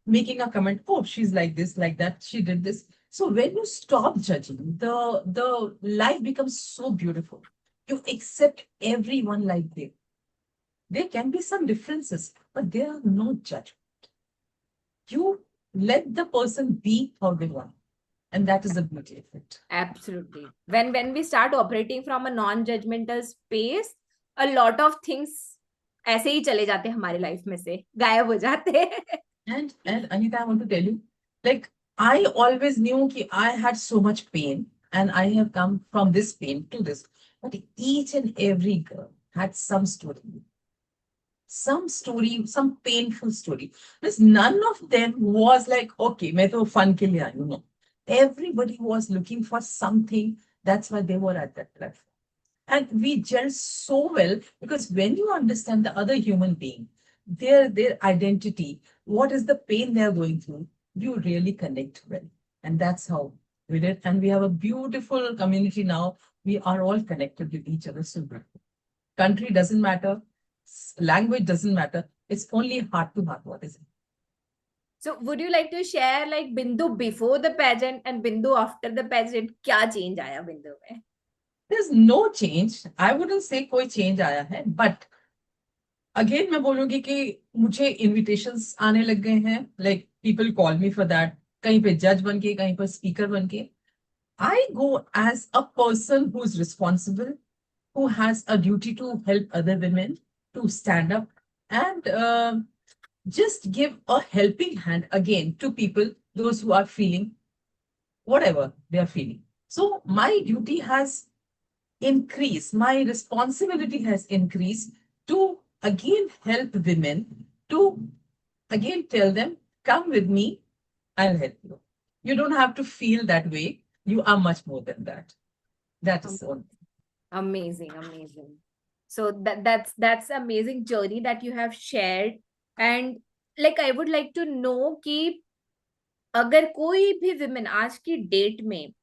S2: making a comment, oh, she's like this, like that, she did this. So when you stop judging, the life becomes so beautiful. You accept everyone like they. There can be some differences, but there are no judgment. You let the person be how they want. And that is the beauty of it.
S1: Absolutely. When we start operating from a non-judgmental space, a lot of things ऐसे ही चले जाते हैं हमारी life में से, गायब हो जाते हैं.
S2: And Anita, I want to tell you, like I always knew that I had so much pain, and I have come from this pain to this. But each and every girl had some story, some painful story. Because none of them was like, okay, मैं तो fun के लिए आई हूँ. No. Everybody was looking for something. That's why they were at that platform. And we gel so well because when you understand the other human being, their identity, what is the pain they're going through, you really connect well. And that's how we did. And we have a beautiful community now. We are all connected with each other so good. Country doesn't matter, language doesn't matter. It's only heart to heart. What is it?
S1: So would you like to share like Bindu before the pageant and Bindu after the pageant? क्या change आया Bindu में?
S2: There's no change. I wouldn't say कोई change आया है, but again मैं बोलूंगी कि मुझे इनविटेशंस आने लग गए हैं, like people call me for that, कहीं पे जज बन के, कहीं पर स्पीकर बन के. I go as a person who is responsible, who has a duty to help other women to stand up and just give a helping hand again to people, those who are feeling whatever they are feeling. So my duty has increased, my responsibility has increased to again help women, to again tell them, come with me, I'll help you. You don't have to feel that way. You are much more than that. That is so.
S1: Amazing, amazing. So that's amazing journey that you have shared. And like I would like to know कि अगर कोई भी women आज की date में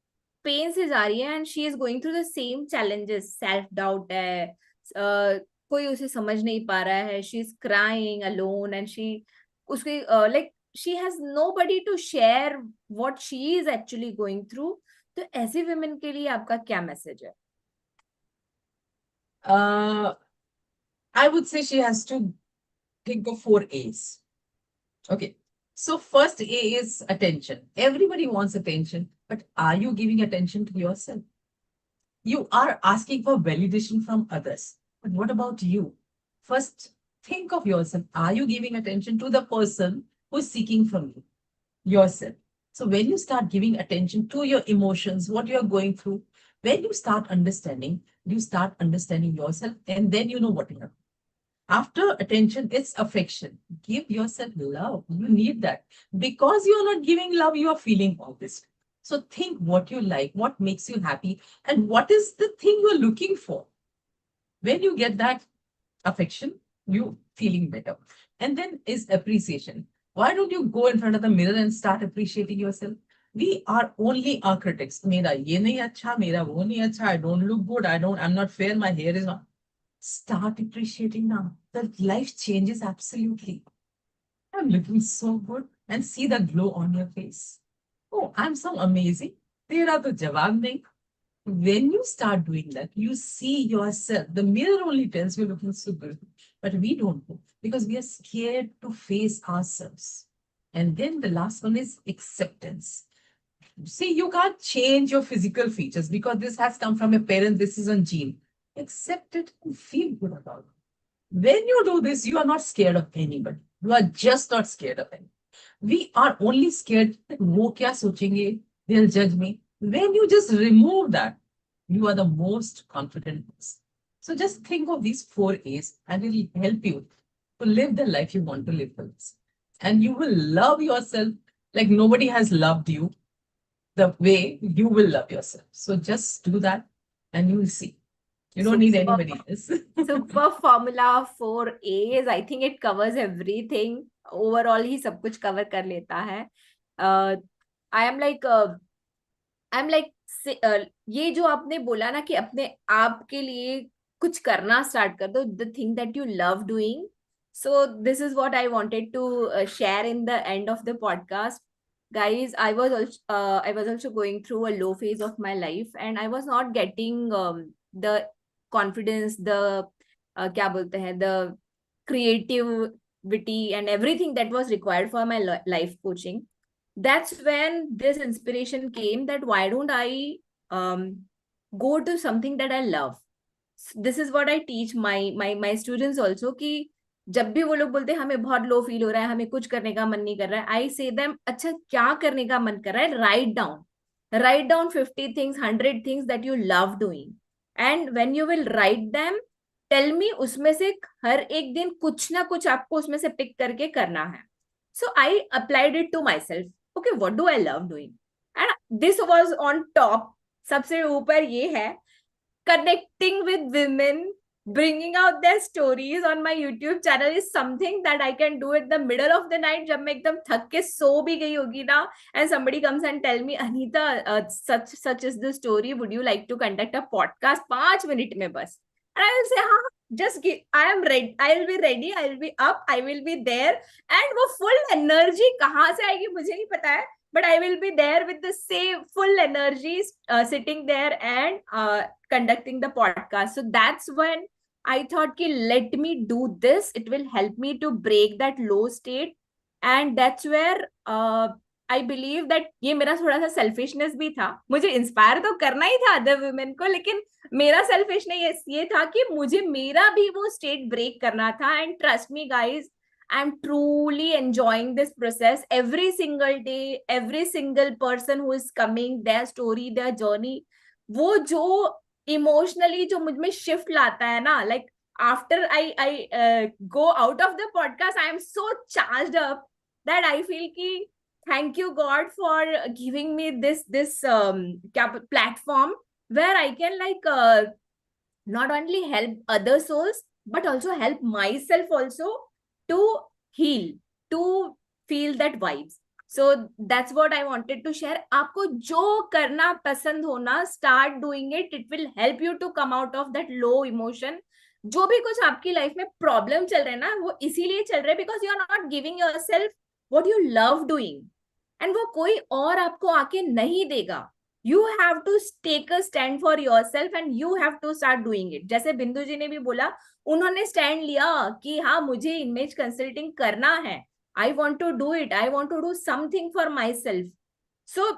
S1: pen से जा रही है and she is going through the same challenges, self doubt है, कोई उसे समझ नहीं पा रहा है, she is crying alone and she उसके like she has nobody to share what she is actually going through, तो ऐसी वुमेन के लिए आपका क्या मैसेज है?
S2: I would say she has to think of 4 A's. Okay. So first A is attention. Everybody wants attention, but are you giving attention to yourself? You are asking for validation from others. But what about you? First, think of yourself. Are you giving attention to the person who's seeking from you? Yourself. So when you start giving attention to your emotions, what you're going through, when you start understanding yourself, and then you know what you have. After attention, it's affection. Give yourself love. You need that. Because you're not giving love, you are feeling all this. So think what you like, what makes you happy, and what is the thing you're looking for. When you get that affection, you feeling better. And then is appreciation. Why don't you go in front of the mirror and start appreciating yourself? We are only our critics. Mera ye nahi acha, mera wo nahi acha, I don't look good, I'm not fair, my hair is not. Start appreciating now. The life changes absolutely. I'm looking so good, and see the glow on your face. Oh, I'm so amazing. Tera to jawab nahi. When you start doing that, you see yourself. The mirror only tells you looking so good, but we don't know because we are scared to face ourselves. And then the last one is acceptance. See, you can't change your physical features because this has come from your parents, this is on gene. Accept it and feel good about it. When you do this, you are not scared of anybody. You are just not scared of anyone. We are only scared that wo kya sochenge, they'll judge me. When you just remove that, you are the most confident person. So just think of these 4 A's and it will help you to live the life you want to live for this. And you will love yourself like nobody has loved you the way you will love yourself. So just do that and you will see. You don't need anybody else.
S1: Super formula 4 A's. I think it covers everything. Overall ही सब कुछ cover कर लेता है. I am like ये जो आपने बोला ना कि अपने आप के लिए कुछ करना स्टार्ट कर दो, the thing that you love doing. So this is what I wanted to share in the end of the podcast. Guys, I was also going through a low phase of my life and I was not getting the confidence, the क्या बोलते हैं, the creativity and everything that was required for my life coaching. That's when this inspiration came that why don't I go to something that I love. This is what I teach my students also कि जब भी वो लोग बोलते हैं हमें बहुत low feel हो रहा है, हमें कुछ करने का मन नहीं कर रहा है, आई से देम अच्छा क्या करने का मन कर रहा है, write down 50 things 100 things that you love doing and when you will write them tell me उसमें से हर एक दिन कुछ ना कुछ आपको उसमें से पिक करके करना है. So I applied it to myself. Okay, what do I love doing and this was on top. सबसे ऊपर ये है connecting with women, bringing out their stories on my YouTube channel is something that I can do at the middle of the night जब मैं एकदम थक के सो भी गई होगी ना, and somebody comes and tell me, Anita, such is the story, would you like to conduct a podcast 5 minutes में बस, and I will say हाँ, just give, I am ready, I will be ready, I will be up, I will be there, and वो full energy कहाँ से आएगी मुझे नहीं पता है, but I will be there with the same full energy, sitting there and conducting the podcast. So that's when I thought ki let me do this, it will help me to break that low state, and that's where I believe that ये मेरा थोड़ा सा selfishness भी था, मुझे inspire तो करना ही था अदर वुमेन को, लेकिन मेरा selfishness ये था कि मुझे मेरा भी वो स्टेट ब्रेक करना था. And trust me guys, I'm truly enjoying this process every single day. Every single person who is coming, their story, their journey, वो जो emotionally जो मुझ में shift लाता है ना, like after I go out of the podcast, I am so charged up that I feel कि thank you God for giving me this platform where I can not only help other souls but also help myself also to heal, to feel that vibes. So that's what I wanted to share. आपको जो करना पसंद हो ना, start doing it. It will help you to come out of that low emotion. जो भी कुछ आपकी लाइफ में प्रॉब्लम चल रहे हैं ना, वो इसीलिए चल रहे हैं because you are not giving yourself what you love doing. And वो कोई और आपको आके नहीं देगा. You have to take a stand for yourself and you have to start doing it. जैसे बिंदु जी ने भी बोला, उन्होंने स्टैंड लिया कि हाँ मुझे इमेज कंसल्टिंग करना है, I want to do it, I want to do something for myself. So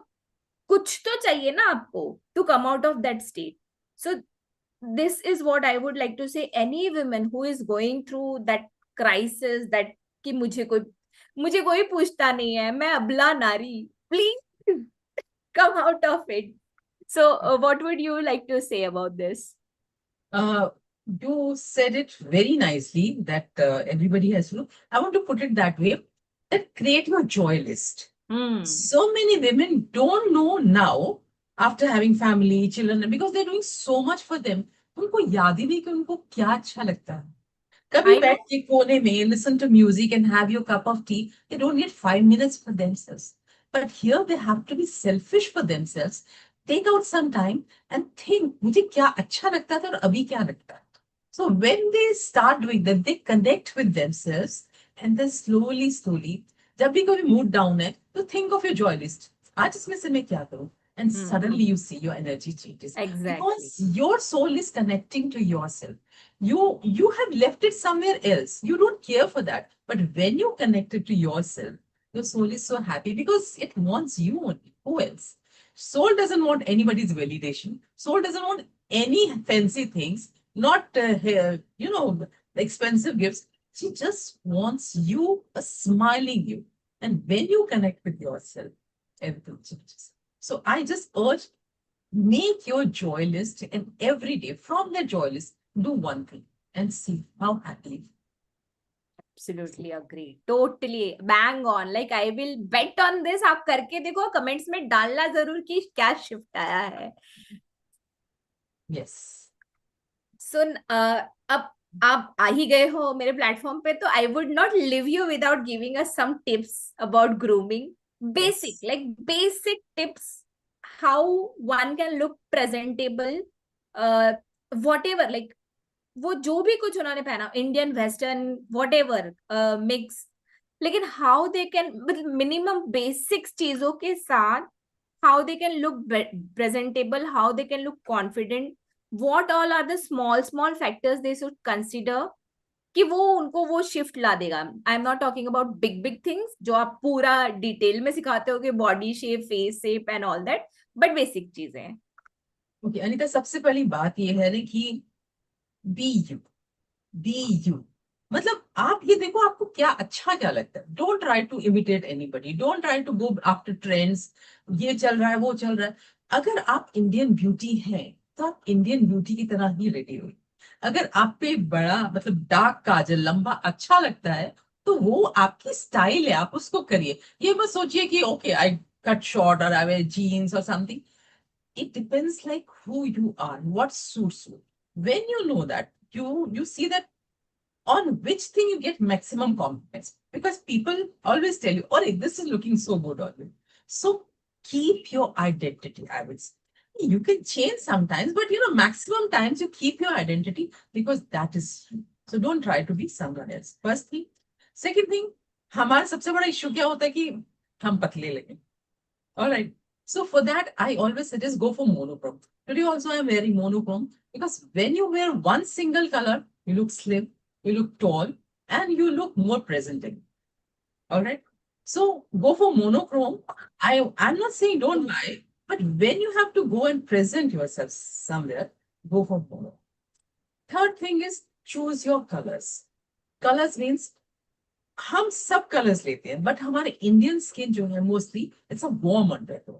S1: कुछ तो चाहिए ना आपको to come out of that state. So this is what I would like to say any women who is going through that crisis, that कि मुझे कोई पूछता नहीं है, मैं अबला नारी, please come out of it. So what would you like to say about this?
S2: You said it very nicely that everybody has to. I want to put it that way, that create your joy list. So many women don't know now after having family, children, because they're doing so much for them. उनको याद ही नहीं कि उनको क्या अच्छा लगता है. कभी बैठ के कोने में listen to music and have your cup of tea. They don't need 5 minutes for themselves. But here they have to be selfish for themselves. Take out some time and think, मुझे क्या अच्छा लगता था और अभी क्या लगता है. So when they start doing that, they connect with themselves and then slowly, जब भी कोई mood down है, तो think of your joy list. आज इसमें से मैं क्या करूं? And suddenly you see your energy changes.
S1: Exactly.
S2: Because your soul is connecting to yourself. You have left it somewhere else. You don't care for that. But when you connect it to yourself, your soul is so happy because it wants you only. Who else? Soul doesn't want anybody's validation. Soul doesn't want any fancy things, not expensive gifts. She just wants you, a smiling you. And when you connect with yourself, everything changes. So I just urge, make your joy list, and every day from that joy list, do one thing and see how happy.
S1: Absolutely agree. Totally bang on. Like I will bet on this. आप करके देखो, comments में डालना जरूर कि क्या shift आया है.
S2: Yes.
S1: So अब आप आ ही गए हो मेरे प्लेटफॉर्म पे, तो I would not leave you without giving us some tips about grooming. Basic, yes. Like basic tips how one can look presentable, whatever, like वो जो भी कुछ उन्होंने पहना, इंडियन वेस्टर्न व्हाटएवर मिक्स, लेकिन how they can with minimum basics चीजों के साथ how they can look presentable, how they can look confident, what all are the small small factors they should consider कि वो उनको वो शिफ्ट ला देगा. I am not talking about big big things जो आप पूरा डिटेल में सिखाते हो कि body shape, face shape and all that, but basic चीजें.
S2: ओके अनिता, सबसे पहली बात ये है कि बी यू. मतलब आप ये देखो आपको क्या अच्छा क्या लगता है. Don't try to imitate anybody, don't try to go after trends. ये चल रहा है, वो चल रहा है. अगर आप इंडियन ब्यूटी हैं तो आप इंडियन ब्यूटी की तरह ही रेडी हो. अगर आप पे बड़ा मतलब डार्क काजल लंबा अच्छा लगता है तो वो आपकी स्टाइल है, आप उसको करिए. ये मत सोचिए कि ओके आई कट शॉर्ट और आई वेयर जीन्स और something. it depends like who you are, what suits you. When you know that, you see that on which thing you get maximum compliments. Because people always tell you, oh, this is looking so good on you. So keep your identity, I would say. You can change sometimes, but maximum times you keep your identity because that is you. So don't try to be someone else. First thing. Second thing, हमारा सबसे बड़ा issue क्या होता है कि हम पतले लगे. All right. So for that, I always suggest go for monochrome. Today also I'm wearing monochrome because when you wear one single color, you look slim, you look tall, and you look more presentable. All right. So go for monochrome. I'm not saying don't buy, but when you have to go and present yourself somewhere, go for mono. Third thing is choose your colors. Colors means हम सब colours लेते हैं but हमारे Indian skin जो है mostly it's a warm undertone.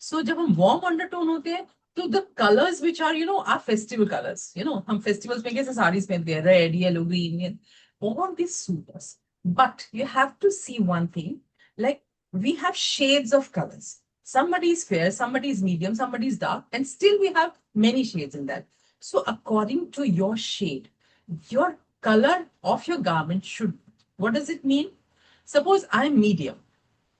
S2: So जब हम warm undertone होते हैं तो the colours which are are festival colours, हम फेस्टिवल्स में कैसे साड़ीज पहनते हैं, red yellow green, all these suit us. But you have to see one thing, like we have shades of colors. Somebody is fair, somebody is medium, somebody is dark, and still we have many shades in that. So according to your shade, your color of your garment should, what does it mean? Suppose I'm medium,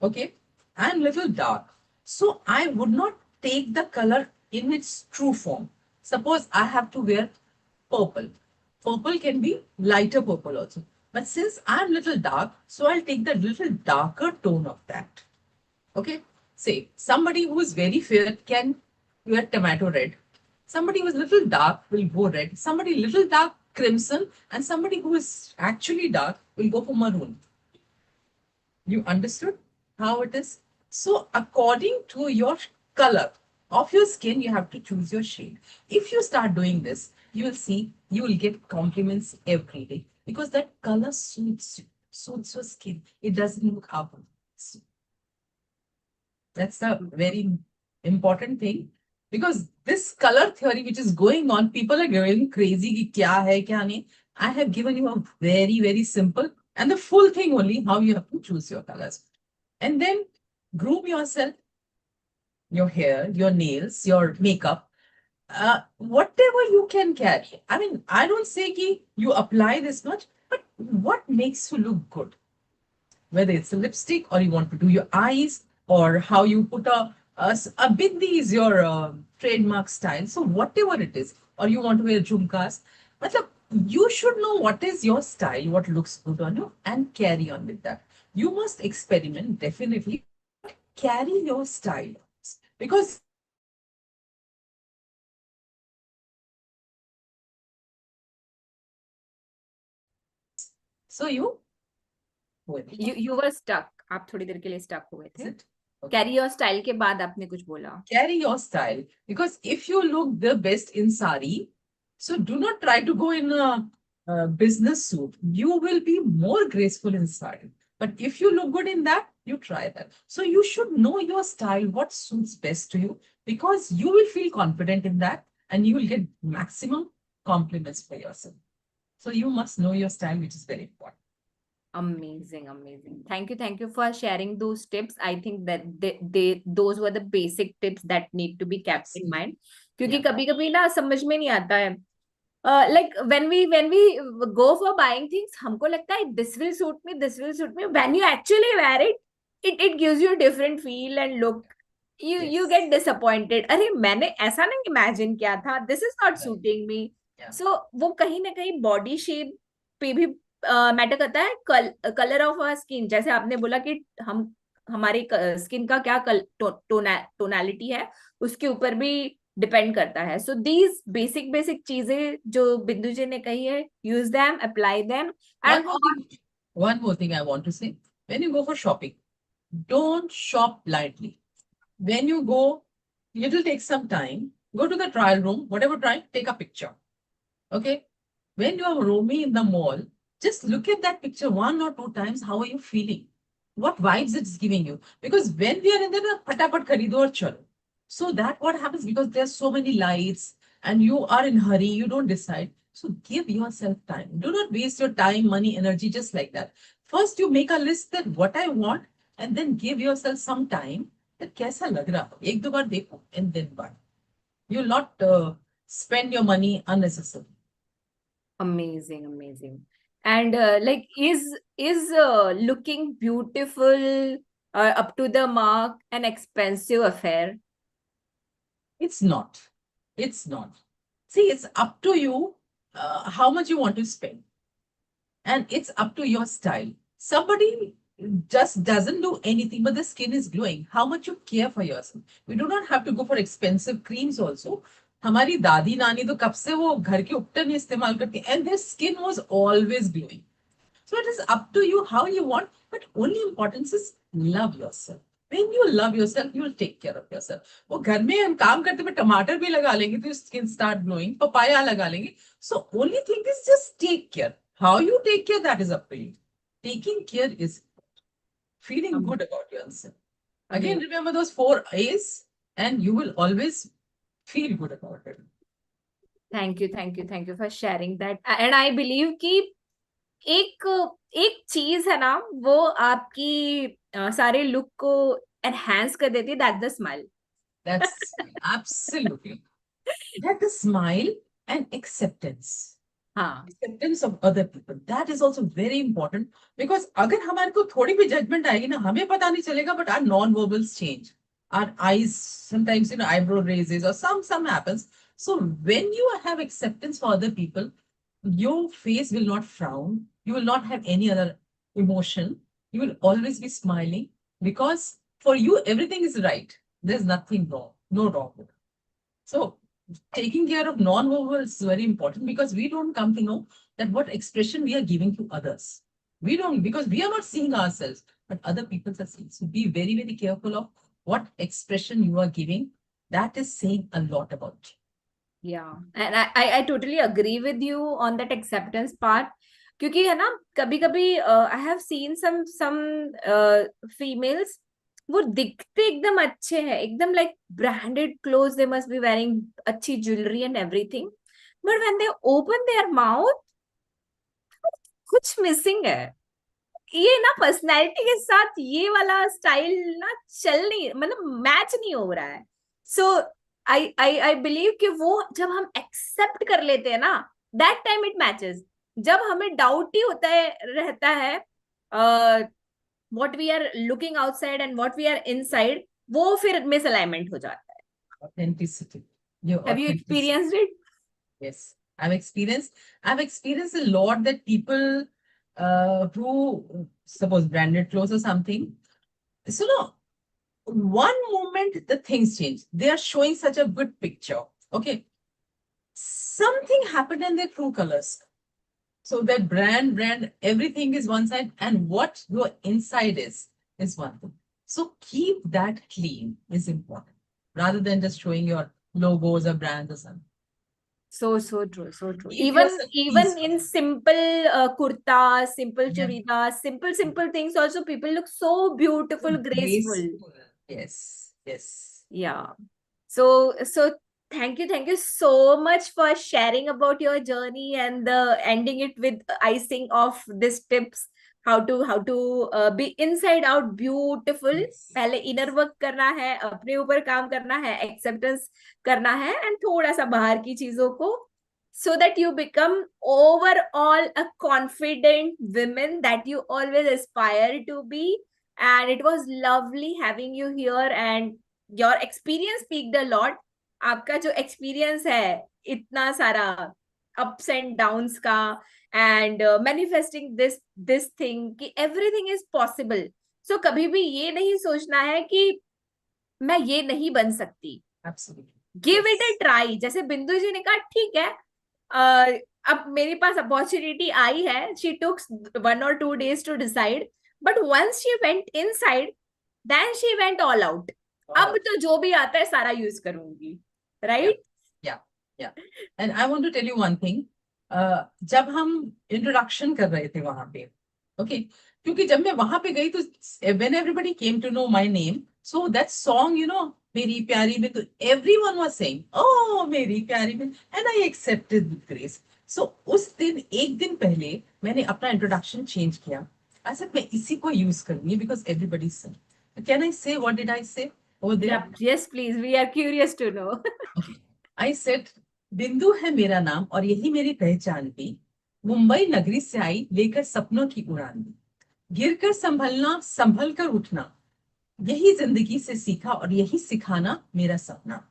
S2: okay? I'm little dark. So I would not take the color in its true form. Suppose I have to wear purple. Purple can be lighter purple also. But since I'm little dark, so I'll take the little darker tone of that. Okay? Say, somebody who is very fair can wear tomato red. Somebody who is little dark will go red. Somebody little dark crimson, and somebody who is actually dark will go for maroon. You understood how it is? So according to your color of your skin, you have to choose your shade. If you start doing this, you will see you will get compliments every day because that color suits you, suits your skin. It doesn't look up. That's a very important thing because this color theory which is going on, people are going crazy. Ki kya hai, kya nahi. I have given you a very, very simple and the full thing only how you have to choose your colors. And then groom yourself, your hair, your nails, your makeup, whatever you can carry. I mean, I don't say ki you apply this much, but what makes you look good? Whether it's a lipstick or you want to do your eyes or how you put a bindi is your trademark style. So whatever it is, or you want to wear jhumkas, matlab, you should know what is your style, what looks good on you, and carry on with that. You must experiment definitely, but carry your style because so you
S1: you were stuck. आप थोड़ी देर के लिए stuck हुए थे.
S2: Okay.
S1: Carry your style के बाद आपने कुछ बोला.
S2: Carry your style because if you look the best in sari, so do not try to go in a business suit. You will be more graceful in sari. But if you look good in that, you try that. So you should know your style, what suits best to you, because you will feel confident in that and you will get maximum compliments for yourself. So you must know your style, which is very important.
S1: Amazing. Thank you for sharing those tips. I think that those were the basic tips that need to be kept in mind. क्योंकि कभी-कभी ना समझ में नहीं आता है. Like when we go for buying things, हमको लगता है this will suit me. When you actually wear it, it gives you a different feel and look. You get disappointed. अरे मैंने ऐसा नहीं imagine किया था. This is not suiting me. So वो कहीं ना कहीं body shape पे भी मैटर करता है. कलर ऑफ आवर स्किन, जैसे आपने बोला कि हमारे स्किन का क्या टोनालिटी है उसके ऊपर भी डिपेंड करता है. सो दीज बेसिक चीजें जो बिंदु जी ने कही है, use them, apply them. And
S2: one more thing I want to say, when you go for shopping, don't shop blindly. When you go, it will take some time. Go to the trial room, whatever trial, take a picture. Okay? When you are roaming in the mall, just look at that picture 1 or 2 times. How are you feeling? What vibes it's giving you? Because when we are in there, patapat kharido aur chalo. So that what happens because there's so many lights and you are in hurry, you don't decide. So give yourself time. Do not waste your time, money, energy just like that. First, you make a list that what I want, and then give yourself some time that kaisa lag raha. Ek do baar dekho and then buy. You'll not spend your money unnecessarily.
S1: Amazing, amazing. And like, is looking beautiful up to the mark an expensive affair?
S2: It's not. It's not. See, it's up to you how much you want to spend, and it's up to your style. Somebody just doesn't do anything, but the skin is glowing. How much you care for yourself. You do not have to go for expensive creams also. हमारी दादी नानी तो कब से वो घर के उपटन ही इस्तेमाल करती है, and their skin was always glowing. So it is up to you how you want, but only importance is love yourself. When you love yourself, you will take care of yourself. वो घर में हम काम करते हुए टमाटर भी लगा लेंगे तो skin start glowing, papaya लगा लेंगे. So only thing is just take care. How you take care, that is up to you. Taking care is feeling good about yourself. Again, remember those 4 A's and you will always feel good about it.
S1: Thank you, thank you, thank you for sharing that. And I believe कि एक एक चीज है ना, वो आपकी सारे look को एनहांस कर देती है, that the smile.
S2: That's absolutely. That the smile and acceptance.
S1: हाँ.
S2: Acceptance of other people. That is also very important because अगर हमारे को थोड़ी भी judgment आएगी ना, हमें पता नहीं चलेगा, but our non-verbals change. Our eyes sometimes, eyebrow raises or some happens. So when you have acceptance for other people, your face will not frown. You will not have any other emotion. You will always be smiling because for you, everything is right. There's nothing wrong, no wrong. So taking care of non-verbal is very important because we don't come to know that what expression we are giving to others. We don't, because we are not seeing ourselves, but other people are seeing. So be very, very careful of what expression you are giving. That is saying a lot about you.
S1: Yeah, and I totally agree with you on that acceptance part. क्योंकि है ना, कभी कभी I have seen some females, वो दिखते एकदम अच्छे हैं, एकदम like branded clothes, they must be wearing अच्छी jewelry and everything, but when they open their mouth, कुछ missing है. ये ना पर्सनैलिटी के साथ ये वाला स्टाइल ना चल नहीं, मतलब मैच नहीं हो रहा है. सो आई बिलीव कि वो जब हम एक्सेप्ट कर लेते हैं ना, दैट टाइम इट मैचेस. जब हमें डाउट ही होता है, रहता है what we are looking outside and what we are inside, वो फिर मिसअलाइनमेंट हो जाता है.
S2: Authenticity.
S1: Have you experienced it?
S2: Yes, I've experienced a lot that people who suppose branded clothes or something. So no, one moment the things change. They are showing such a good picture. Okay. Something happened in their true colors. So that brand, everything is one side, and what your inside is one thing. So keep that clean is important rather than just showing your logos or brands or something.
S1: So true, so true.
S2: Keep
S1: Even
S2: yourself
S1: even
S2: peaceful.
S1: in simple kurtas, simple
S2: Yeah.
S1: churidas, simple things also, people look so beautiful, graceful.
S2: Yes, yes.
S1: Yeah. So thank you so much for sharing about your journey and ending it with icing of these tips, how to be inside out beautiful.
S2: Yes.
S1: पहले inner work करना है, अपने ऊपर काम करना है, acceptance करना है, एंड थोड़ा सा बाहर की चीजों को, so that you become overall a confident woman that you always aspire to be. And it was lovely having you here, and your experience peaked a lot. आपका जो एक्सपीरियंस है, इतना सारा अप्स एंड डाउन्स का, and manifesting this thing कि everything is possible. सो कभी भी ये नहीं सोचना है कि मैं ये नहीं बन सकती. Give it A try. जैसे बिंदु जी ने कहा, ठीक है, अब मेरे पास अपॉर्चुनिटी आई है, she took 1 or 2 days to decide, but once she went inside, then she went all out. अब तो जो भी आता है सारा यूज करूंगी, राइट?
S2: या and I want to tell you one thing. जब हम इंट्रोडक्शन कर रहे थे वहां पे, ओके, क्योंकि जब मैं वहां पे गई तो when everybody came to know my name, so that song, मेरी प्यारी में, तो एवरीवन वाज सेइंग, ओह मेरी प्यारी में, and I accepted with grace. So उस दिन, एक दिन पहले मैंने अपना इंट्रोडक्शन चेंज किया. आई सेड मैं इसी को यूज करूंगी because everybody said. Can I से व्हाट डिड आई से over there?
S1: Yes, please. We are curious to know.
S2: Okay. I said, बिंदु है मेरा नाम और यही मेरी पहचान भी, मुंबई नगरी से आई लेकर सपनों की उड़ान भी, गिरकर संभलना संभल कर उठना, यही जिंदगी से सीखा और यही सिखाना मेरा सपना,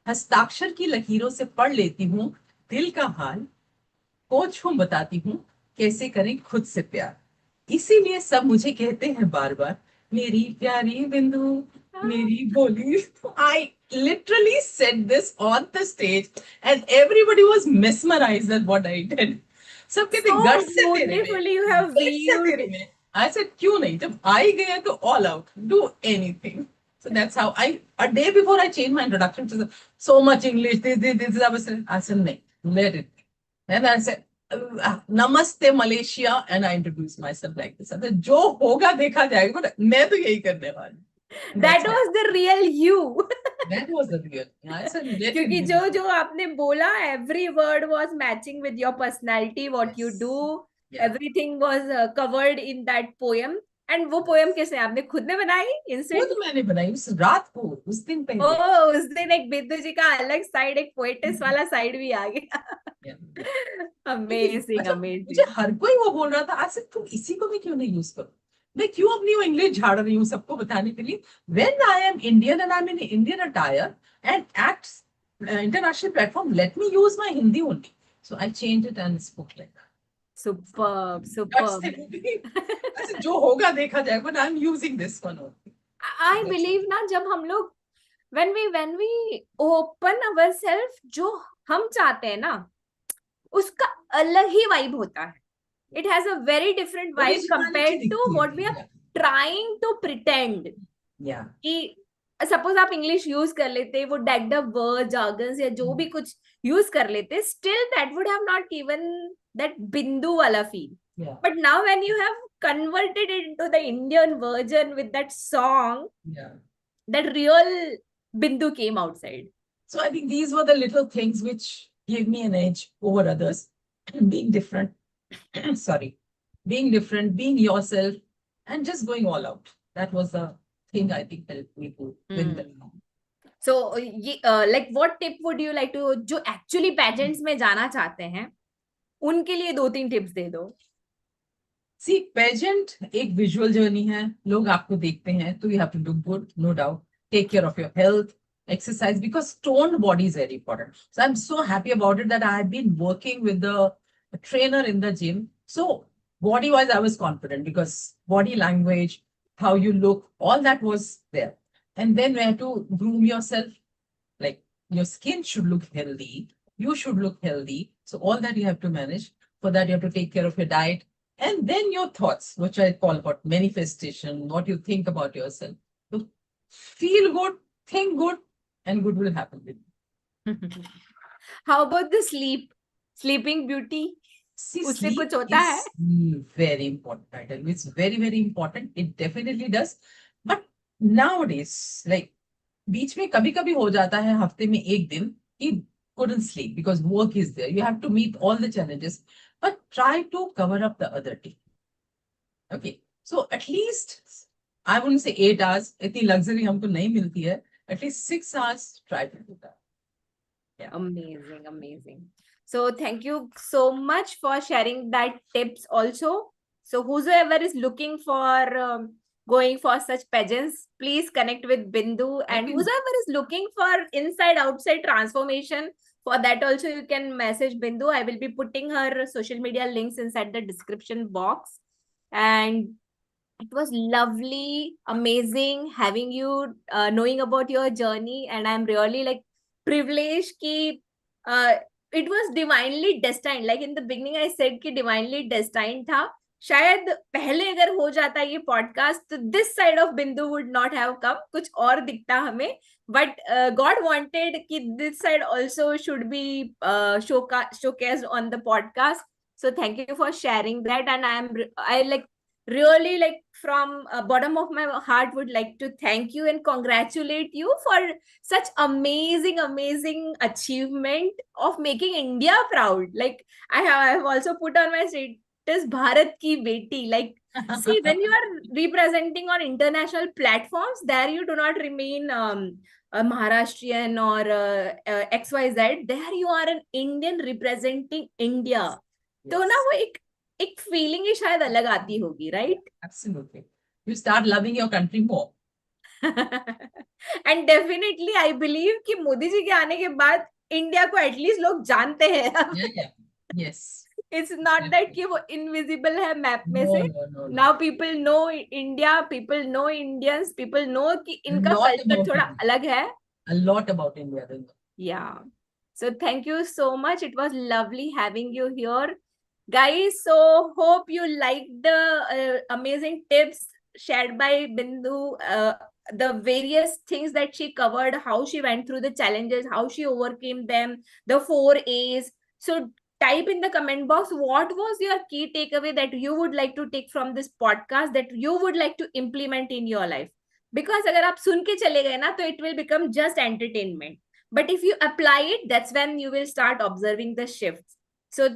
S2: हस्ताक्षर की लकीरों से पढ़ लेती हूँ दिल का हाल, कोच हूं बताती हूँ कैसे करें खुद से प्यार, इसीलिए सब मुझे कहते हैं बार बार, मेरी प्यारी बिंदु, मेरी भोली. I literally said this on the stage and everybody was mesmerized at what I did. सब कहते
S1: So
S2: गट्स है तेरे में,
S1: beautifully you have
S2: गट्स है
S1: weaved.
S2: तेरे में. I said क्यों नहीं, जब आ ही गया तो all out, do anything. So that's how a day before I changed my introduction to so much English, this, I said, no, let it be. And I said, नमस्ते Malaysia, and I introduced myself like this. I said, जो होगा देखा जाएगा, but मैं तो यही करने वाली.
S1: That was the real you.
S2: That was the real. I said, let it
S1: क्योंकि
S2: be.
S1: जो जो आपने बोला, every word was matching with your personality, what you
S2: Yes.
S1: do,
S2: Yeah.
S1: everything was covered in that poem. And वो poem किसने, आपने खुद ने बनाई
S2: खुद
S1: इंस्टेंट?
S2: मैंने बनाई उस रात को, उस दिन
S1: ओ,
S2: पहले.
S1: उस दिन एक बिंदु जी का अलग साइड, एक पोएटिस वाला साइड भी आ गया.
S2: Yeah.
S1: अमेजिंग
S2: मतलब मुझे
S1: अमेजिंग.
S2: हर कोई वो बोल रहा था, आज तुम इसी को भी क्यों नहीं यूज करो, मैं क्यों अपनी वो इंग्लिश झाड़ रही हूँ सबको बताने के लिए. When I am Indian and I am in Indian attire and at international platform, let me use my Hindi only. So I change it and spoke like
S1: superb
S2: that's
S1: superb.
S2: ऐसे जो होगा देखा जाएगा, but I am using this one only.
S1: I believe ना, जब हम लोग when we open ourselves, जो हम चाहते हैं ना, उसका अलग ही वाइब होता है. It has a very different vibe
S2: originality
S1: compared to
S2: दिखती
S1: what we
S2: है.
S1: are trying to pretend.
S2: या
S1: कि सपोज आप इंग्लिश यूज कर लेते, वो डेक्ड अप वर्ड जार्गन्स या जो भी कुछ यूज कर लेते, still that would have not given that बिंदु वाला फील.
S2: या
S1: But now when you have converted it into the Indian version with that song,
S2: या.
S1: that real Bindu came outside.
S2: So I think these were the little things which gave me an edge over others. Being different, sorry, being different, being yourself, and just going all out. That was the thing I think helped me to win the.
S1: So like what tip would you like to, जो actually pageants में जाना चाहते हैं, उनके लिए 2-3 tips दे दो.
S2: See, pageant एक visual journey है. लोग आपको देखते हैं, तो you have to look good, no doubt. Take care of your health, exercise, because toned body is very important. So I'm so happy about it that I have been working with the trainer in the gym. So body wise, I was confident because body language, how you look, all that was there. And then we have to groom yourself. Like your skin should look healthy. You should look healthy. So all that you have to manage. For that, you have to take care of your diet. And then your thoughts, which I call about manifestation, what you think about yourself. So feel good, think good, and good will happen with you.
S1: How about the sleep? Sleeping beauty?
S2: See,
S1: उससे
S2: sleep
S1: कुछ होता है?
S2: is very important. I tell you, it's very, very important. It definitely does. But nowadays, like, बीच में कभी कभी हो जाता है हफ्ते में एक दिन कि couldn't sleep because work is there. You have to meet all the challenges, but try to cover up the other day. Okay, so at least I wouldn't say 8 hours. इतनी luxury हमको नहीं मिलती है. At least 6 hours. Try to do that. Yeah.
S1: Amazing, amazing. So thank you so much for sharing that tips also. So whosoever is looking for going for such pageants, please connect with Bindu. And whosoever is looking for inside outside transformation, for that also you can message Bindu. I will be putting her social media links inside the description box. And it was lovely, amazing having you, knowing about your journey. And I'm really like privileged ki it was divinely destined. Like in the beginning I said कि divinely destined था. शायद पहले अगर हो जाता ये podcast, तो this side of बिंदु वुड नॉट हैव कम, कुछ और दिखता हमें. बट गॉड वांटेड कि this side also should be showcased on the podcast. So thank you for sharing that. And I like really, like from bottom of my heart, would like to thank you and congratulate you for such amazing achievement of making India proud. Like I have also put on my status Bharat ki beti. Like See, when you are representing on international platforms, there you do not remain a Maharashtrian or XYZ. There you are an Indian representing India. तो ना
S2: Yes,
S1: वो एक feeling ही शायद अलग आती होगी, right?
S2: absolutely. You start loving your country more.
S1: And definitely I believe कि मोदी जी के आने के बाद इंडिया को एटलीस्ट लोग जानते हैं.
S2: Yeah, yeah. Yes.
S1: It's not that कि वो इनविजिबल है मैप में से.
S2: No.
S1: Now people know India, people know Indians, people know कि
S2: A
S1: इनका
S2: lot
S1: कल्चर
S2: about
S1: थोड़ा
S2: India.
S1: अलग है.
S2: A lot about India. They know.
S1: Yeah. So thank you so much. It was lovely having you here, guys. So hope you liked the amazing tips shared by Bindu. The various things that she covered, how she went through the challenges, how she overcame them, the 4 A's. So type in the comment box what was your key takeaway that you would like to take from this podcast, that you would like to implement in your life. Because अगर आप सुन के चले गए ना, तो it will become just entertainment. But if you apply it, that's when you will start observing the shifts. So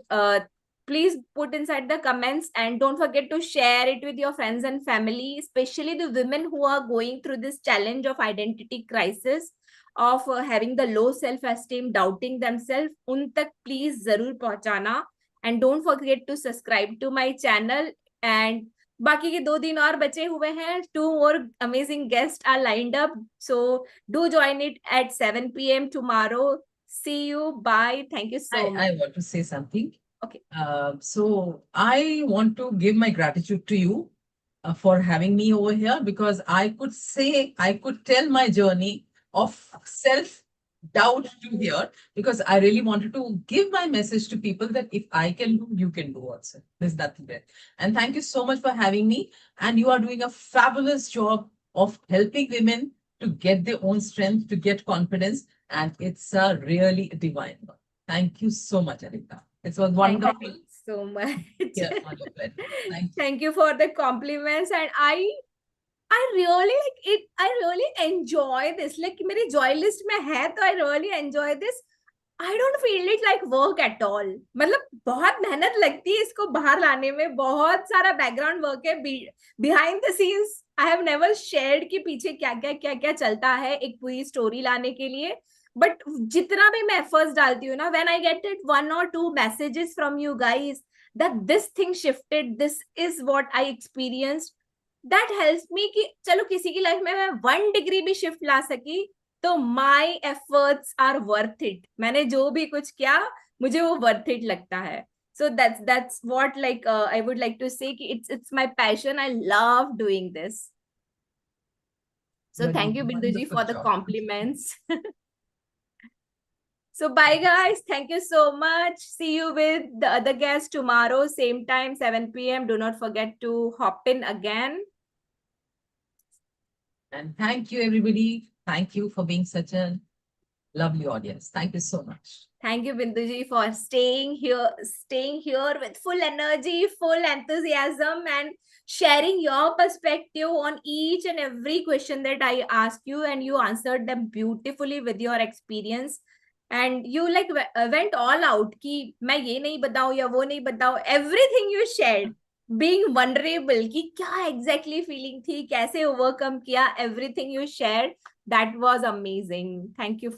S1: please put inside the comments, and don't forget to share it with your friends and family, especially the women who are going through this challenge of identity crisis, of having the low self-esteem, doubting themselves. उन तक please जरूर पहुंचाना. And don't forget to subscribe to my channel. And बाकी के 2 दिन और बचे हुए हैं. 2 more amazing guests are lined up. So do join it at 7 p.m. tomorrow. See you. Bye. Thank you so much.
S2: I want to say something.
S1: Okay.
S2: So I want to give my gratitude to you for having me over here, because I could tell my journey of self-doubt to here, because I really wanted to give my message to people that if I can do, you can do also. There's nothing there. And thank you so much for having me. And you are doing a fabulous job of helping women to get their own strength, to get confidence. And it's a really divine one. Thank you so much, Anita. It was wonderful.
S1: Thank you so much.
S2: Yeah, on your platform. Thank you.
S1: Thank you for the compliments. And I really like it. I really enjoy this. Like मेरी joy list में है, तो I really enjoy this. I don't feel it like work at all. मतलब बहुत मेहनत लगती है इसको बाहर लाने में. बहुत सारा बैकग्राउंड वर्क है. Behind the scenes I have never shared कि पीछे क्या क्या चलता है एक पूरी स्टोरी लाने के लिए. बट जितना भी मैं एफर्ट्स डालती हूँ ना, when I get it 1 or 2 messages from you guys that this thing shifted, this is what I experienced, that helps me कि चलो किसी की लाइफ में मैं 1 degree भी शिफ्ट ला सकी, तो my efforts are worth it. मैंने जो भी कुछ किया मुझे वो worth it लगता है. So that's what like I would like to say कि it's my passion. I love doing this. So thank you, Bindu ji, for the compliments. So bye guys. Thank you so much. See you with the other guests tomorrow, same time, 7 p.m. Do not forget to hop in again.
S2: And thank you, everybody. Thank you for being such a lovely audience. Thank you so much.
S1: Thank you, Bindu ji, for staying here with full energy, full enthusiasm, and sharing your perspective on each and every question that I asked you, and you answered them beautifully with your experience. And you like went all out कि मैं ये नहीं बताऊं या वो नहीं बताऊं. Everything you shared, being vulnerable कि क्या exactly feeling थी, कैसे overcome किया, everything you shared, that was amazing. Thank you.